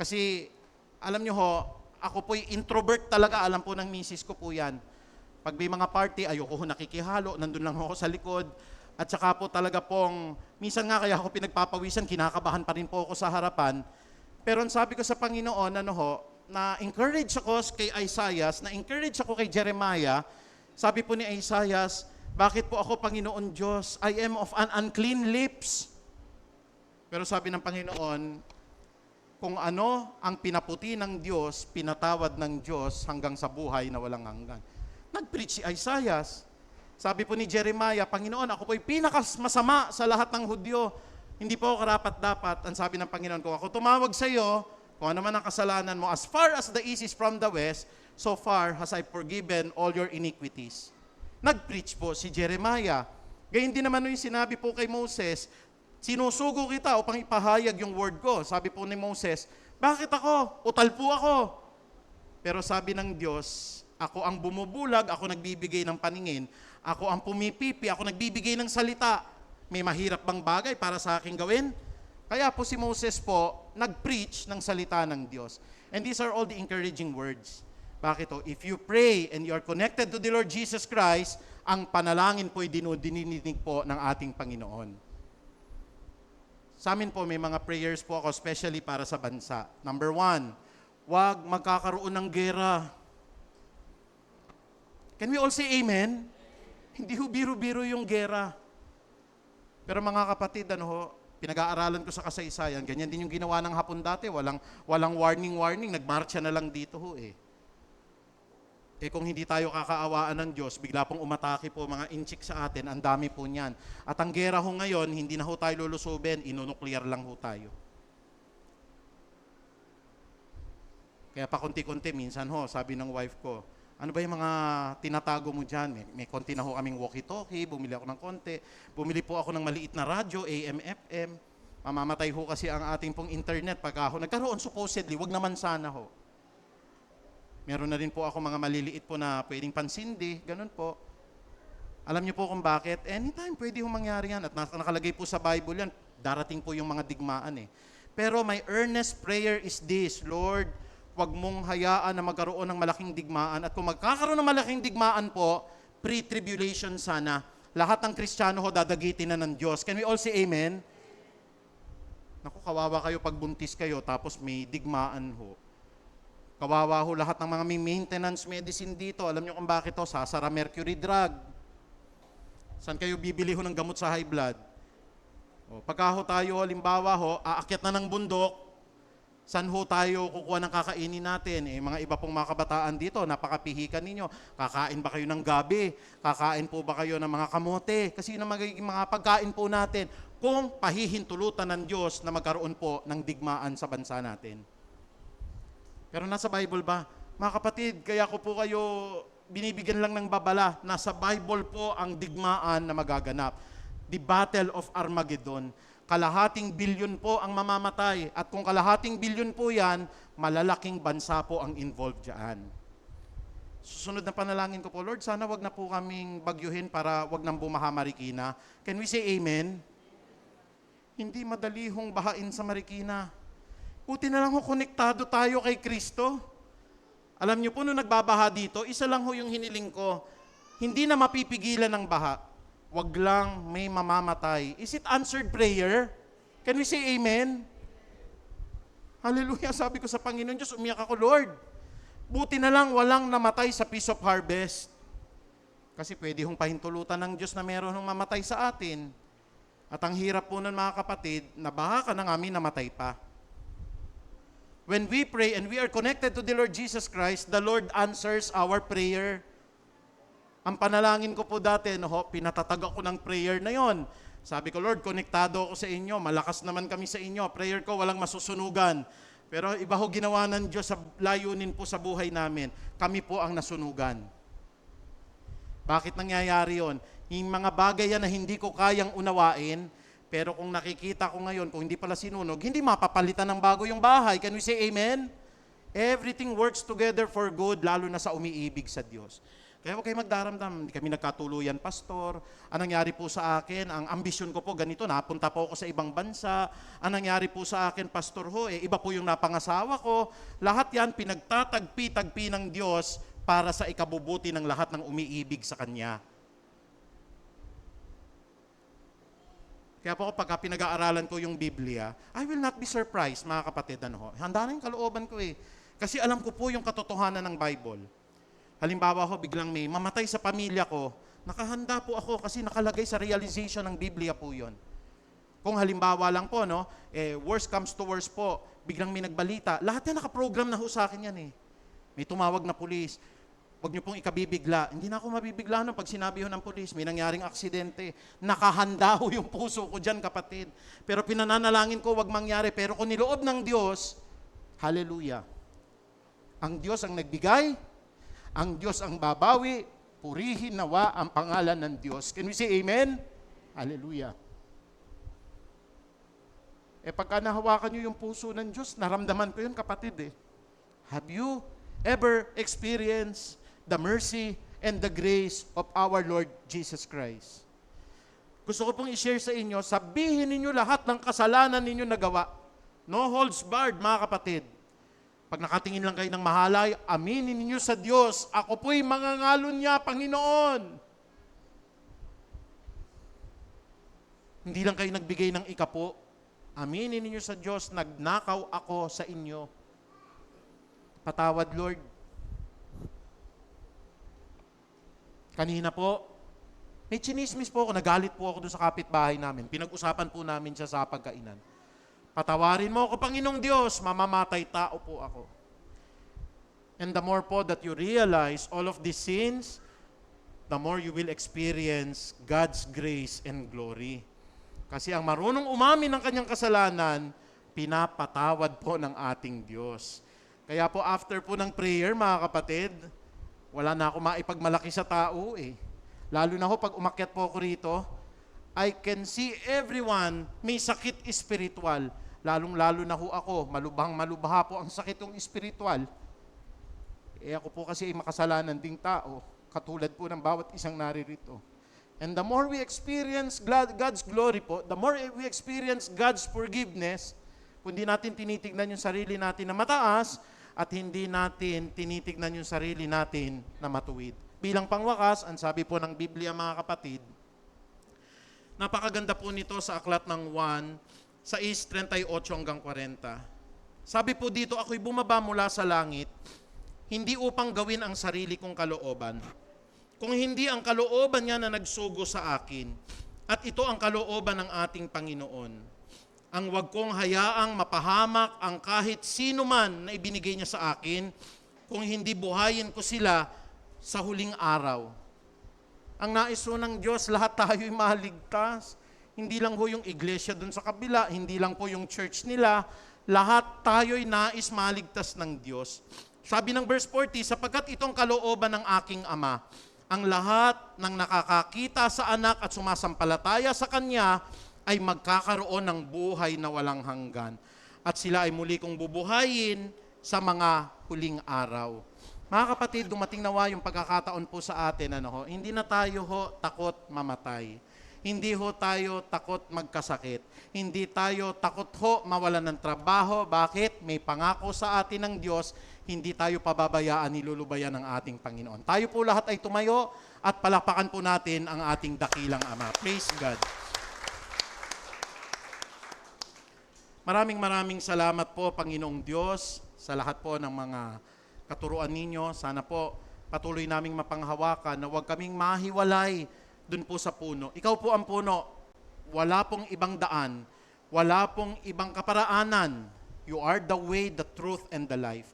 Kasi, alam nyo ho, ako po'y introvert talaga, alam po ng misis ko po yan. Pag may mga party, ayoko ho nakikihalo, nandun lang ako sa likod. At saka po talaga pong, minsan nga kaya ako pinagpapawisan, kinakabahan pa rin po ako sa harapan. Pero ang sabi ko sa Panginoon, na-encourage ako kay Isaiah, na-encourage ako kay Jeremiah. Sabi po ni Isaiah, bakit po ako, Panginoon Diyos? I am of an unclean lips. Pero sabi ng Panginoon, kung ano ang pinaputi ng Diyos, pinatawad ng Diyos hanggang sa buhay na walang hanggan. Nag-preach si Isaiah. Sabi po ni Jeremiah, Panginoon, ako po'y pinakamasama sa lahat ng Hudyo. Hindi po ako karapat-dapat. Ang sabi ng Panginoon, kung ako tumawag sa iyo, kung ano man ang kasalanan mo, as far as the east is from the west, so far has I forgiven all your iniquities. Nag-preach po si Jeremiah. Gayun din naman yung sinabi po kay Moses, sinusugo kita upang ipahayag yung word ko. Sabi po ni Moses, bakit ako? Utal po ako. Pero sabi ng Diyos, ako ang bumubulag, ako nagbibigay ng paningin, ako ang pumipipi, ako nagbibigay ng salita. May mahirap bang bagay para sa aking gawin? Kaya po si Moses po, nag-preach ng salita ng Diyos. And these are all the encouraging words. Bakit o? If you pray and you are connected to the Lord Jesus Christ, ang panalangin po'y dinidinig po ng ating Panginoon. Sa amin po, may mga prayers po ako, especially para sa bansa. Number 1, wag magkakaroon ng gera. Can we all say amen? Hindi ho biro-biro yung gera. Pero mga kapatid, pinag-aaralan ko sa kasaysayan, ganyan din yung ginawa ng Hapon dati. Walang warning, nagmarcha na lang dito ho eh. Kung hindi tayo kakaawaan ng Diyos, bigla pong umatake po mga inchik sa atin, ang dami po niyan. At ang gera ho ngayon, hindi na ho tayo lulusubin, inunuklear lang ho tayo. Kaya pa konti-konti, minsan ho, sabi ng wife ko, ano ba yung mga tinatago mo dyan? May konti na ho kaming walkie-talkie, bumili ako ng konti. Bumili po ako ng maliit na radyo, AM, FM. Mamamatay ho kasi ang ating pong internet pagka ho nagkaroon supposedly, wag naman sana ho. Meron na rin po ako mga maliliit po na pwedeng pansindi, ganun po. Alam niyo po kung bakit? Anytime pwede ho mangyari yan. At nakalagay po sa Bible yan, darating po yung mga digmaan eh. Pero my earnest prayer is this, Lord, wag mong hayaan na magkaroon ng malaking digmaan. At kung magkakaroon ng malaking digmaan po, pre-tribulation sana. Lahat ng Kristiyano ho dadagitin na ng Diyos. Can we all say amen? Naku, kawawa kayo pag buntis kayo tapos may digmaan ho. Kawawa ho lahat ng mga may maintenance medicine dito. Alam niyo kung bakit to? Sasara mercury drug. Saan kayo bibili ho ng gamot sa high blood? Pagka ho tayo, halimbawa ho, aakyat na ng bundok, saan ho tayo kukuha ng kakainin natin? Mga iba pong mga kabataan dito, napakapihikan ninyo. Kakain ba kayo ng gabi? Kakain po ba kayo ng mga kamote? Kasi yun ang magiging mga pagkain po natin kung pahihintulutan ng Diyos na magkaroon po ng digmaan sa bansa natin. Pero nasa Bible ba? Mga kapatid, kaya ko po kayo binibigyan lang ng babala. Nasa Bible po ang digmaan na magaganap. The Battle of Armageddon. Kalahating bilyon po ang mamamatay. At kung kalahating bilyon po yan, malalaking bansa po ang involved dyan. Susunod na panalangin ko po, Lord, sana wag na po kaming bagyuhin para wag nang bumaha Marikina. Can we say amen? Hindi madali hong bahain sa Marikina. Buti na lang ho, konektado tayo kay Kristo. Alam niyo po, nung nagbabaha dito, isa lang ho yung hiniling ko. Hindi na mapipigilan ng baha. Wag lang may mamamatay. Is it answered prayer? Can we say amen? Hallelujah, sabi ko sa Panginoon Diyos, umiyak ako, Lord. Buti na lang walang namatay sa Peace of Harvest. Kasi pwede hong pahintulutan ng Diyos na meron hong mamatay sa atin. At ang hirap po nun mga kapatid, na baka ka na nga namatay pa. When we pray and we are connected to the Lord Jesus Christ, the Lord answers our prayer. Ang panalangin ko po dati, pinatatag ako ng prayer na yon. Sabi ko, Lord, konektado ako sa inyo, malakas naman kami sa inyo, prayer ko walang masusunugan. Pero iba ho ginawa ng Diyos sa layunin po sa buhay namin. Kami po ang nasunugan. Bakit nangyayari yon? Yung mga bagay yan na hindi ko kayang unawain, pero kung nakikita ko ngayon, kung hindi pala sinunog, hindi mapapalitan ng bago yung bahay. Can we say amen? Everything works together for good, lalo na sa umiibig sa Diyos. Kaya huwag kayo magdaramdam, hindi kami nagkatuluyan, pastor. Ang nangyari po sa akin, ang ambisyon ko po ganito, napunta po ako sa ibang bansa. Ang nangyari po sa akin, pastor ho, iba po yung napangasawa ko. Lahat yan, pinagtatagpi-tagpi ng Diyos para sa ikabubuti ng lahat ng umiibig sa Kanya. Kaya po pagka pinag-aaralan ko yung Biblia, I will not be surprised, mga kapatid. Handa na yung kalooban ko eh. Kasi alam ko po yung katotohanan ng Bible. Halimbawa biglang may mamatay sa pamilya ko, nakahanda po ako kasi nakalagay sa realization ng Biblia po yon. Kung halimbawa lang po, worst comes to worst po, biglang may nagbalita, lahat yan nakaprogram na ho sa akin yan eh. May tumawag na pulis, huwag niyo pong ikabibigla. Hindi na ako mabibigla pag sinabi ho ng pulis, may nangyaring aksidente. Nakahanda ho yung puso ko dyan, kapatid. Pero pinananalangin ko, huwag mangyari. Pero kung niloob ng Diyos, hallelujah. Ang Diyos ang nagbigay, ang Diyos ang babawi, purihin nawa ang pangalan ng Diyos. Can we say amen? Hallelujah. Pagka nahawakan nyo yung puso ng Diyos, naramdaman ko yun, kapatid eh. Have you ever experienced the mercy and the grace of our Lord Jesus Christ? Gusto ko pong i-share sa inyo, sabihin ninyo lahat ng kasalanan ninyo nagawa. No holds barred, mga kapatid. Pag nakatingin lang kayo ng mahalay, aminin ninyo sa Diyos, ako po'y mangangalon niya, Panginoon. Hindi lang kayo nagbigay ng ikapo. Aminin ninyo sa Diyos, nagnakaw ako sa inyo. Patawad, Lord. Kanina po, may chinismis po ako, nagalit po ako doon sa kapitbahay namin. Pinag-usapan po namin siya sa pagkainan. Patawarin mo ako, Panginoong Diyos, mamamatay tao po ako. And the more po that you realize all of these sins, the more you will experience God's grace and glory. Kasi ang marunong umamin ng kanyang kasalanan, pinapatawad po ng ating Diyos. Kaya po after po ng prayer, mga kapatid, wala na ako maipagmalaki sa tao eh. Lalo na ho pag umakyat po ako rito, I can see everyone may sakit espiritual. Lalong-lalo na ho ako, malubhang-malubha po ang sakit ng espiritual. Ako po kasi ay makasalanan ding tao, katulad po ng bawat isang naririto. And the more we experience God's glory po, the more we experience God's forgiveness, kung di natin tinitignan yung sarili natin na mataas, at hindi natin tinitignan yung sarili natin na matuwid. Bilang pangwakas, ang sabi po ng Biblia, mga kapatid, napakaganda po nito sa aklat ng 1:38 hanggang 40. Sabi po dito, ako'y bumaba mula sa langit, hindi upang gawin ang sarili kong kalooban, kung hindi ang kalooban niya na nagsugo sa akin, at ito ang kalooban ng ating Panginoon. Ang wag kong hayaang mapahamak ang kahit sino man na ibinigay niya sa akin, kung hindi buhayin ko sila sa huling araw. Ang nais po ng Diyos, lahat tayo'y maligtas. Hindi lang po yung iglesia dun sa kabila, hindi lang po yung church nila, lahat tayo'y nais maligtas ng Diyos. Sabi ng verse 40, sapagkat itong kalooban ng aking Ama, ang lahat ng nakakakita sa anak at sumasampalataya sa Kanya ay magkakaroon ng buhay na walang hanggan. At sila ay muli kong bubuhayin sa mga huling araw. Mga kapatid, dumating nawa yung pagkakataon po sa atin, hindi na tayo takot mamatay. Hindi tayo takot magkasakit. Hindi tayo takot mawalan ng trabaho. Bakit? May pangako sa atin ng Diyos, hindi tayo pababayaan, nilulubayan ng ating Panginoon. Tayo po lahat ay tumayo at palakpakan po natin ang ating dakilang Ama. Praise God. Maraming salamat po, Panginoong Diyos, sa lahat po ng mga katuruan ninyo. Sana po patuloy naming mapanghawakan na huwag kaming mahiwalay dun po sa puno. Ikaw po ang puno. Wala pong ibang daan. Wala pong ibang kaparaanan. You are the way, the truth, and the life.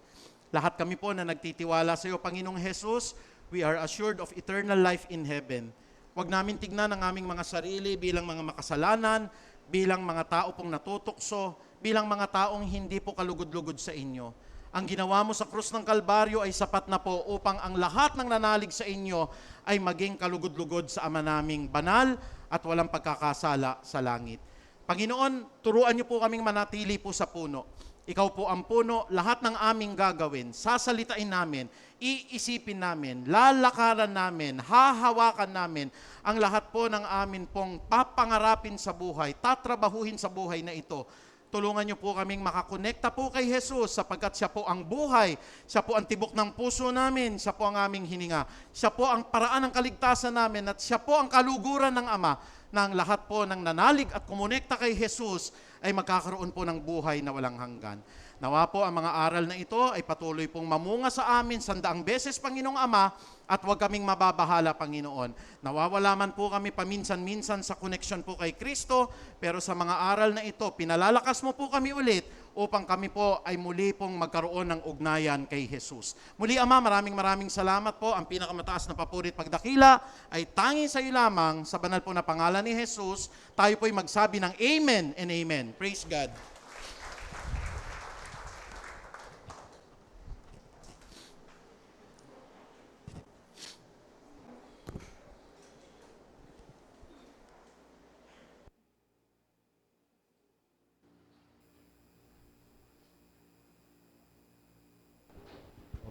Lahat kami po na nagtitiwala sa iyo, Panginoong Jesus, we are assured of eternal life in heaven. Huwag namin tignan ang aming mga sarili bilang mga makasalanan, bilang mga tao pong natutokso, bilang mga taong hindi po kalugod-lugod sa inyo. Ang ginawa mo sa krus ng Kalbaryo ay sapat na po upang ang lahat ng nanalig sa inyo ay maging kalugod-lugod sa Ama naming banal at walang pagkakasala sa langit. Panginoon, turuan niyo po kaming manatili po sa puno. Ikaw po ang puno, lahat ng aming gagawin, sasalitain namin, iisipin namin, lalakaran namin, hahawakan namin, ang lahat po ng amin pong papangarapin sa buhay, tatrabahuhin sa buhay na ito. Tulungan niyo po kaming makakonekta po kay Jesus sapagkat siya po ang buhay, siya po ang tibok ng puso namin, siya po ang aming hininga, siya po ang paraan ng kaligtasan namin at siya po ang kaluguran ng Ama na ang lahat po ng nanalig at kumonekta kay Jesus ay magkakaroon po ng buhay na walang hanggan. Nawa po ang mga aral na ito ay patuloy pong mamunga sa amin sandaang beses, Panginoong Ama, at huwag kaming mababahala, Panginoon. Nawawala man po kami paminsan-minsan sa connection po kay Kristo, pero sa mga aral na ito, pinalalakas mo po kami ulit upang kami po ay muli pong magkaroon ng ugnayan kay Jesus. Muli, Ama, maraming salamat po. Ang pinakamataas na papurit pagdakila ay tanging sa iyo lamang sa banal po na pangalan ni Jesus. Tayo po ay magsabi ng Amen and Amen. Praise God.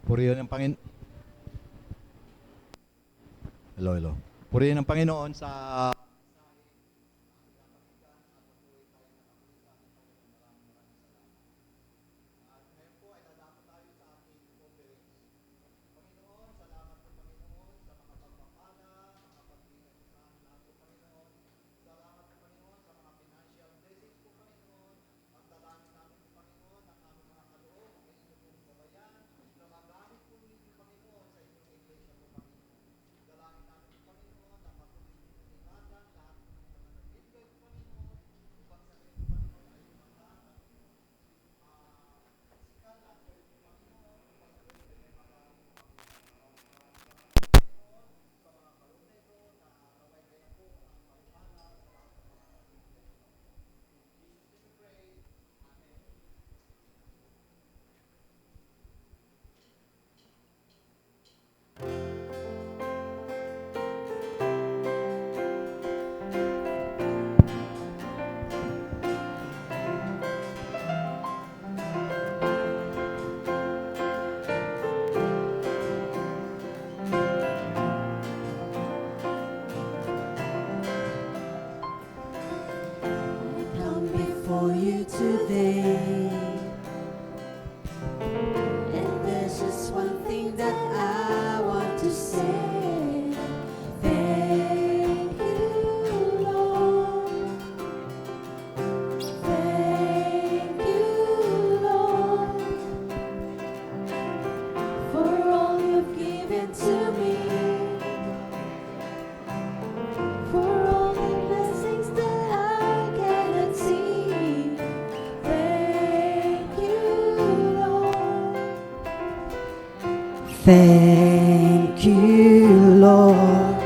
Purihin ng Panginoon. Hello. Purihin ng Panginoon sa before you today. And there's just one thing that I want to say. Thank you, Lord. Thank you, Lord, for all you've given to me, for all the blessings that I cannot see. Thank you, Lord. Thank you, Lord.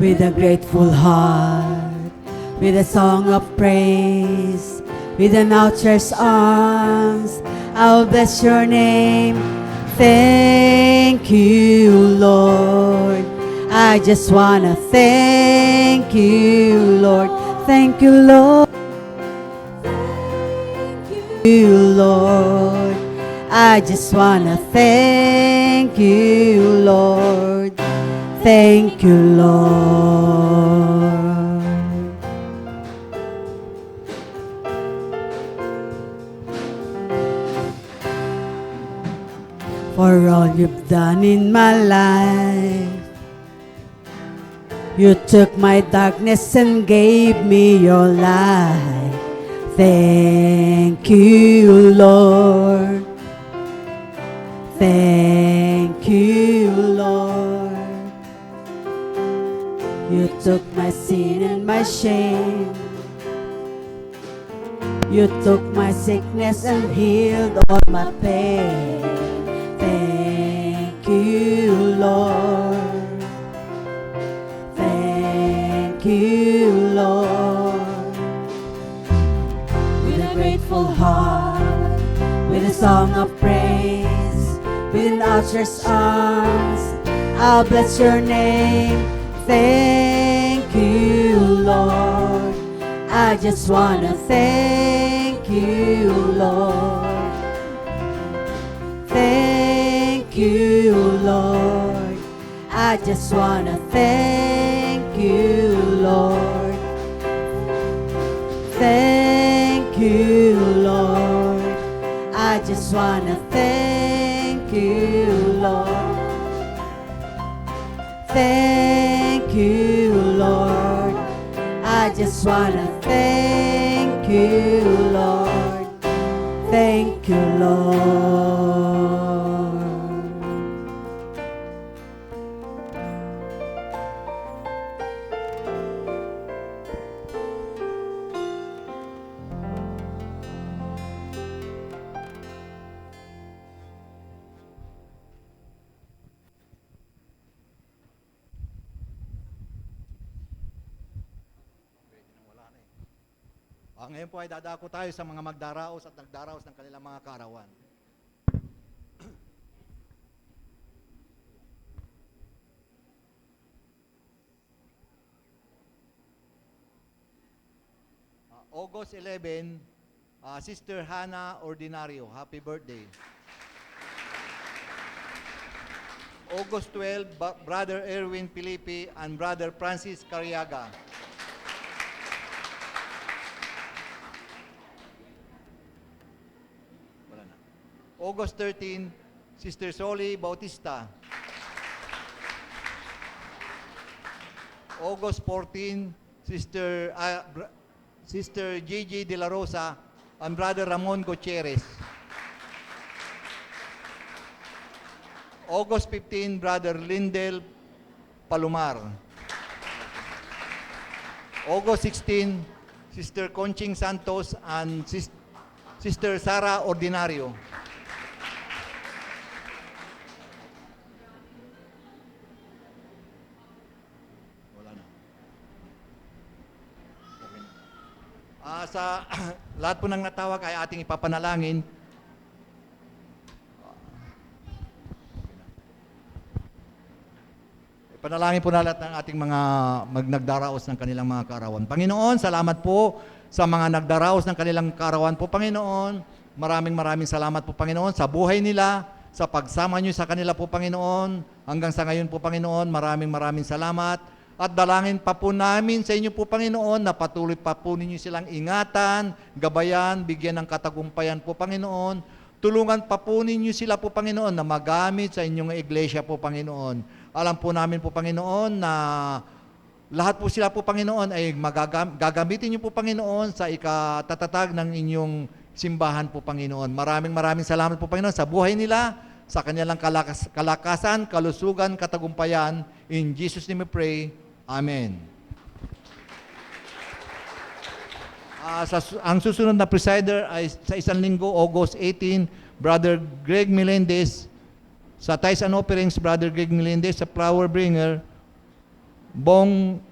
With a grateful heart, with a song of praise, with an outstretched arms, I'll bless your name. Thank you, Lord. I just wanna thank you, Lord. Thank you, Lord. Thank you, Lord. I just wanna thank you, Lord. Thank you, Lord. For all you've done in my life, you took my darkness and gave me your light. Thank you, Lord. Thank you, Lord. You took my sin and my shame. You took my sickness and healed all my pain. Thank you, Lord. Thank you, Lord. With a grateful heart, with a song of praise, with an outstretched arms, I'll bless your name. Thank you, Lord. I just wanna thank you, Lord. Thank you, Lord. I just wanna thank you, Lord. Thank you, Lord. I just wanna thank you, Lord. Thank you, Lord. I just wanna thank you, Lord. Thank you, Lord. Ngayon po ay dadako tayo sa mga magdaraos at nagdaraos ng kanilang mga kaarawan. August 11, Sister Hannah Ordinario, happy birthday. August 12, Brother Erwin Filipe and Brother Francis Cariaga. August 13, Sister Soli Bautista. August 14, Sister Gigi De La Rosa and Brother Ramon Gutierrez. August 15, Brother Lindel Palomar. August 16, Sister Conching Santos and Sister Sara Ordinario. Sa lahat po ng natawag ay ating ipapanalangin. Ipanalangin po na lahat ng ating mga nagdaraos ng kanilang mga kaarawan. Panginoon, salamat po sa mga nagdaraos ng kanilang kaarawan po, Panginoon. Maraming salamat po, Panginoon, sa buhay nila, sa pagsama nyo sa kanila po, Panginoon. Hanggang sa ngayon po, Panginoon, maraming salamat. At dalangin pa po namin sa inyo po, Panginoon, na patuloy pa po ninyo silang ingatan, gabayan, bigyan ng katagumpayan po, Panginoon. Tulungan pa po ninyo sila po, Panginoon, na magamit sa inyong iglesia po, Panginoon. Alam po namin po, Panginoon, na lahat po sila po, Panginoon, ay gagamitin niyo po, Panginoon, sa ikatatatag ng inyong simbahan po, Panginoon. Maraming salamat po, Panginoon, sa buhay nila, sa kanilang kalakasan, kalusugan, katagumpayan. In Jesus' name we pray. Amen. Ang susunod na presider ay sa isang linggo, August 18, Brother Greg Melendez. Sa tithes and offerings, Brother Greg Melendez. Sa flower bringer,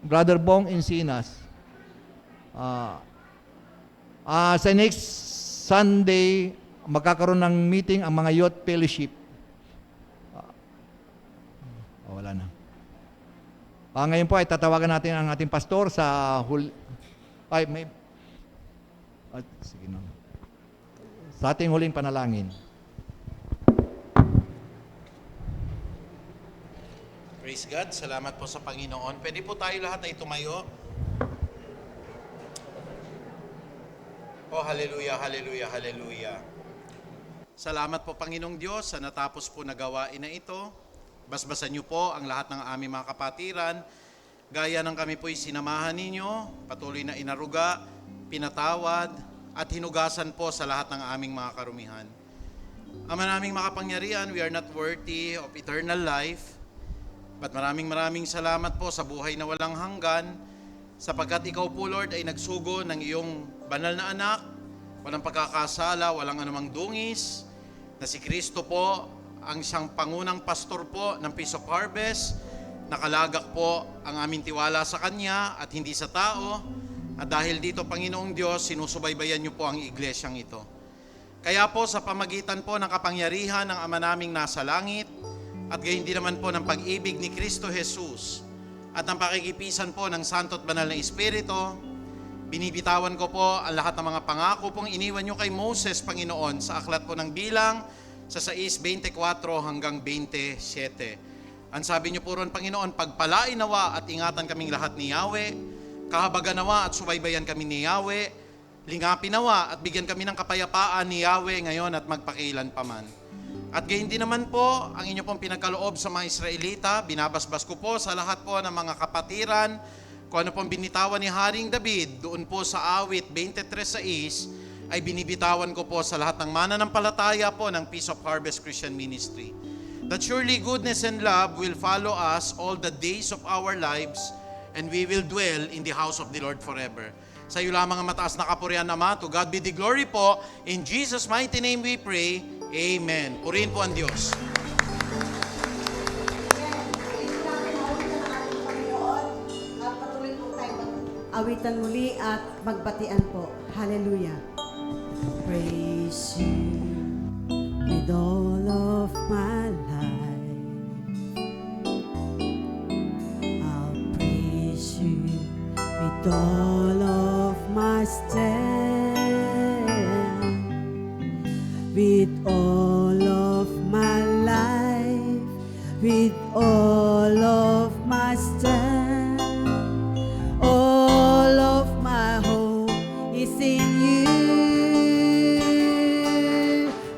Brother Bong Encinas. Sa next Sunday, magkakaroon ng meeting ang mga youth fellowship. Wala na. Ngayon po ay tatawagan natin ang ating pastor sa sige na. Sa ating huling panalangin. Praise God. Salamat po sa Panginoon. Pwede po tayo lahat ay tumayo. Oh, hallelujah, hallelujah, hallelujah. Salamat po, Panginoong Diyos, sa natapos po na gawain na ito. Basbasan niyo po ang lahat ng aming mga kapatiran. Gaya ng kami po'y sinamahan ninyo, patuloy na inaruga, pinatawad, at hinugasan po sa lahat ng aming mga karumihan. Ama naming makapangyarihan, we are not worthy of eternal life, but maraming salamat po sa buhay na walang hanggan, sapagkat ikaw po, Lord, ay nagsugo ng iyong banal na anak, walang pagkakasala, walang anumang dungis, na si Kristo po, ang isang pangunang pastor po ng Peace of Harvest, nakalagak po ang aming tiwala sa Kanya at hindi sa tao. At dahil dito, Panginoong Diyos, sinusubaybayan niyo po ang iglesyang ito. Kaya po sa pamagitan po ng kapangyarihan ng Ama naming nasa langit at gayon din naman po ng pag-ibig ni Kristo Jesus at ng pakikipisan po ng Santo at Banal na Espiritu, binibitawan ko po ang lahat ng mga pangako pong iniwan niyo kay Moses, Panginoon, sa aklat po ng Bilang, sa 6:24 hanggang 27. Ang sabi niyo po ron, Panginoon, pagpalain nawa at ingatan kaming lahat ni Yahweh, kahabagan nawa at subaybayan kami ni Yahweh, lingapin nawa at bigyan kami ng kapayapaan ni Yahweh ngayon at magpakilan paman. At gayon din naman po, ang inyo pong pinagkaloob sa mga Israelita, binabasbas ko po sa lahat po ng mga kapatiran, kung ano pong binitawan ni Haring David, doon po sa awit 23:6, ay binibitawan ko po sa lahat ng mananampalataya po ng Peace of Harvest Christian Ministry. That surely goodness and love will follow us all the days of our lives, and we will dwell in the house of the Lord forever. Sa iyo lamang ang mataas na kapurihan, Ama. To God be the glory po. In Jesus' mighty name we pray. Amen. Purihin po ang Diyos. Awitan muli at magbatian po. Hallelujah. Praise you with all of my life. I'll praise you with all of my strength, with all of my life, with all of my strength. All of my hope is in you.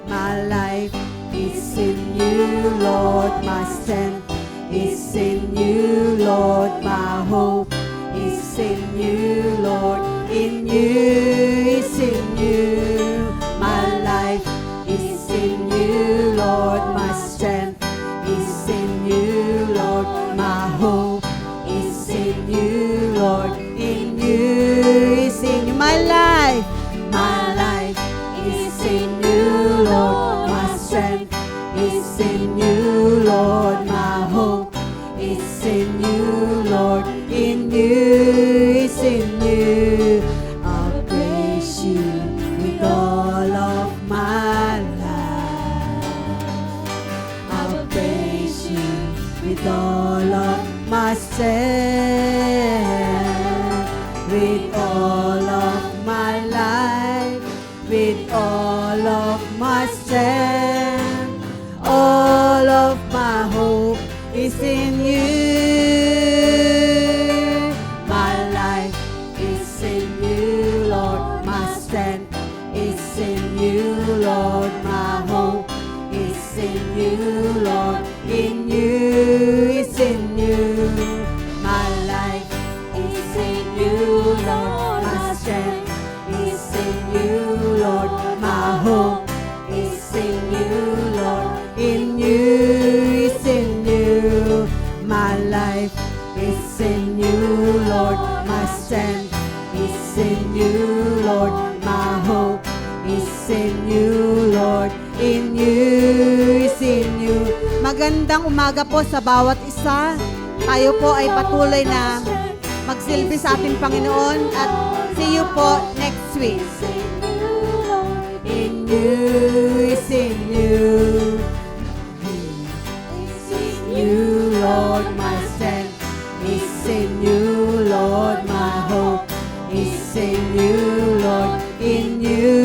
My life is in you, Lord. My strength is in you, Lord. My hope is in you, Lord. In you is in you. My life is in you, Lord. My strength is in you, Lord. My hope is in you, Lord. In you is in you. My life is in you, Lord. My strength is in you, Lord. My hope is in you, Lord. In you is in you. I'll praise you with all of my life. I'll praise you with all of my strength, with all of my in you, Lord. My hope is in you, Lord. In you, is in you. Magandang umaga po sa bawat isa. Tayo po ay patuloy na magsilbi sa ating Panginoon at see you po next week. In you, is in you. Is in you, Lord, my strength. Is in you, Lord, my hope. Is in you, Lord, in you.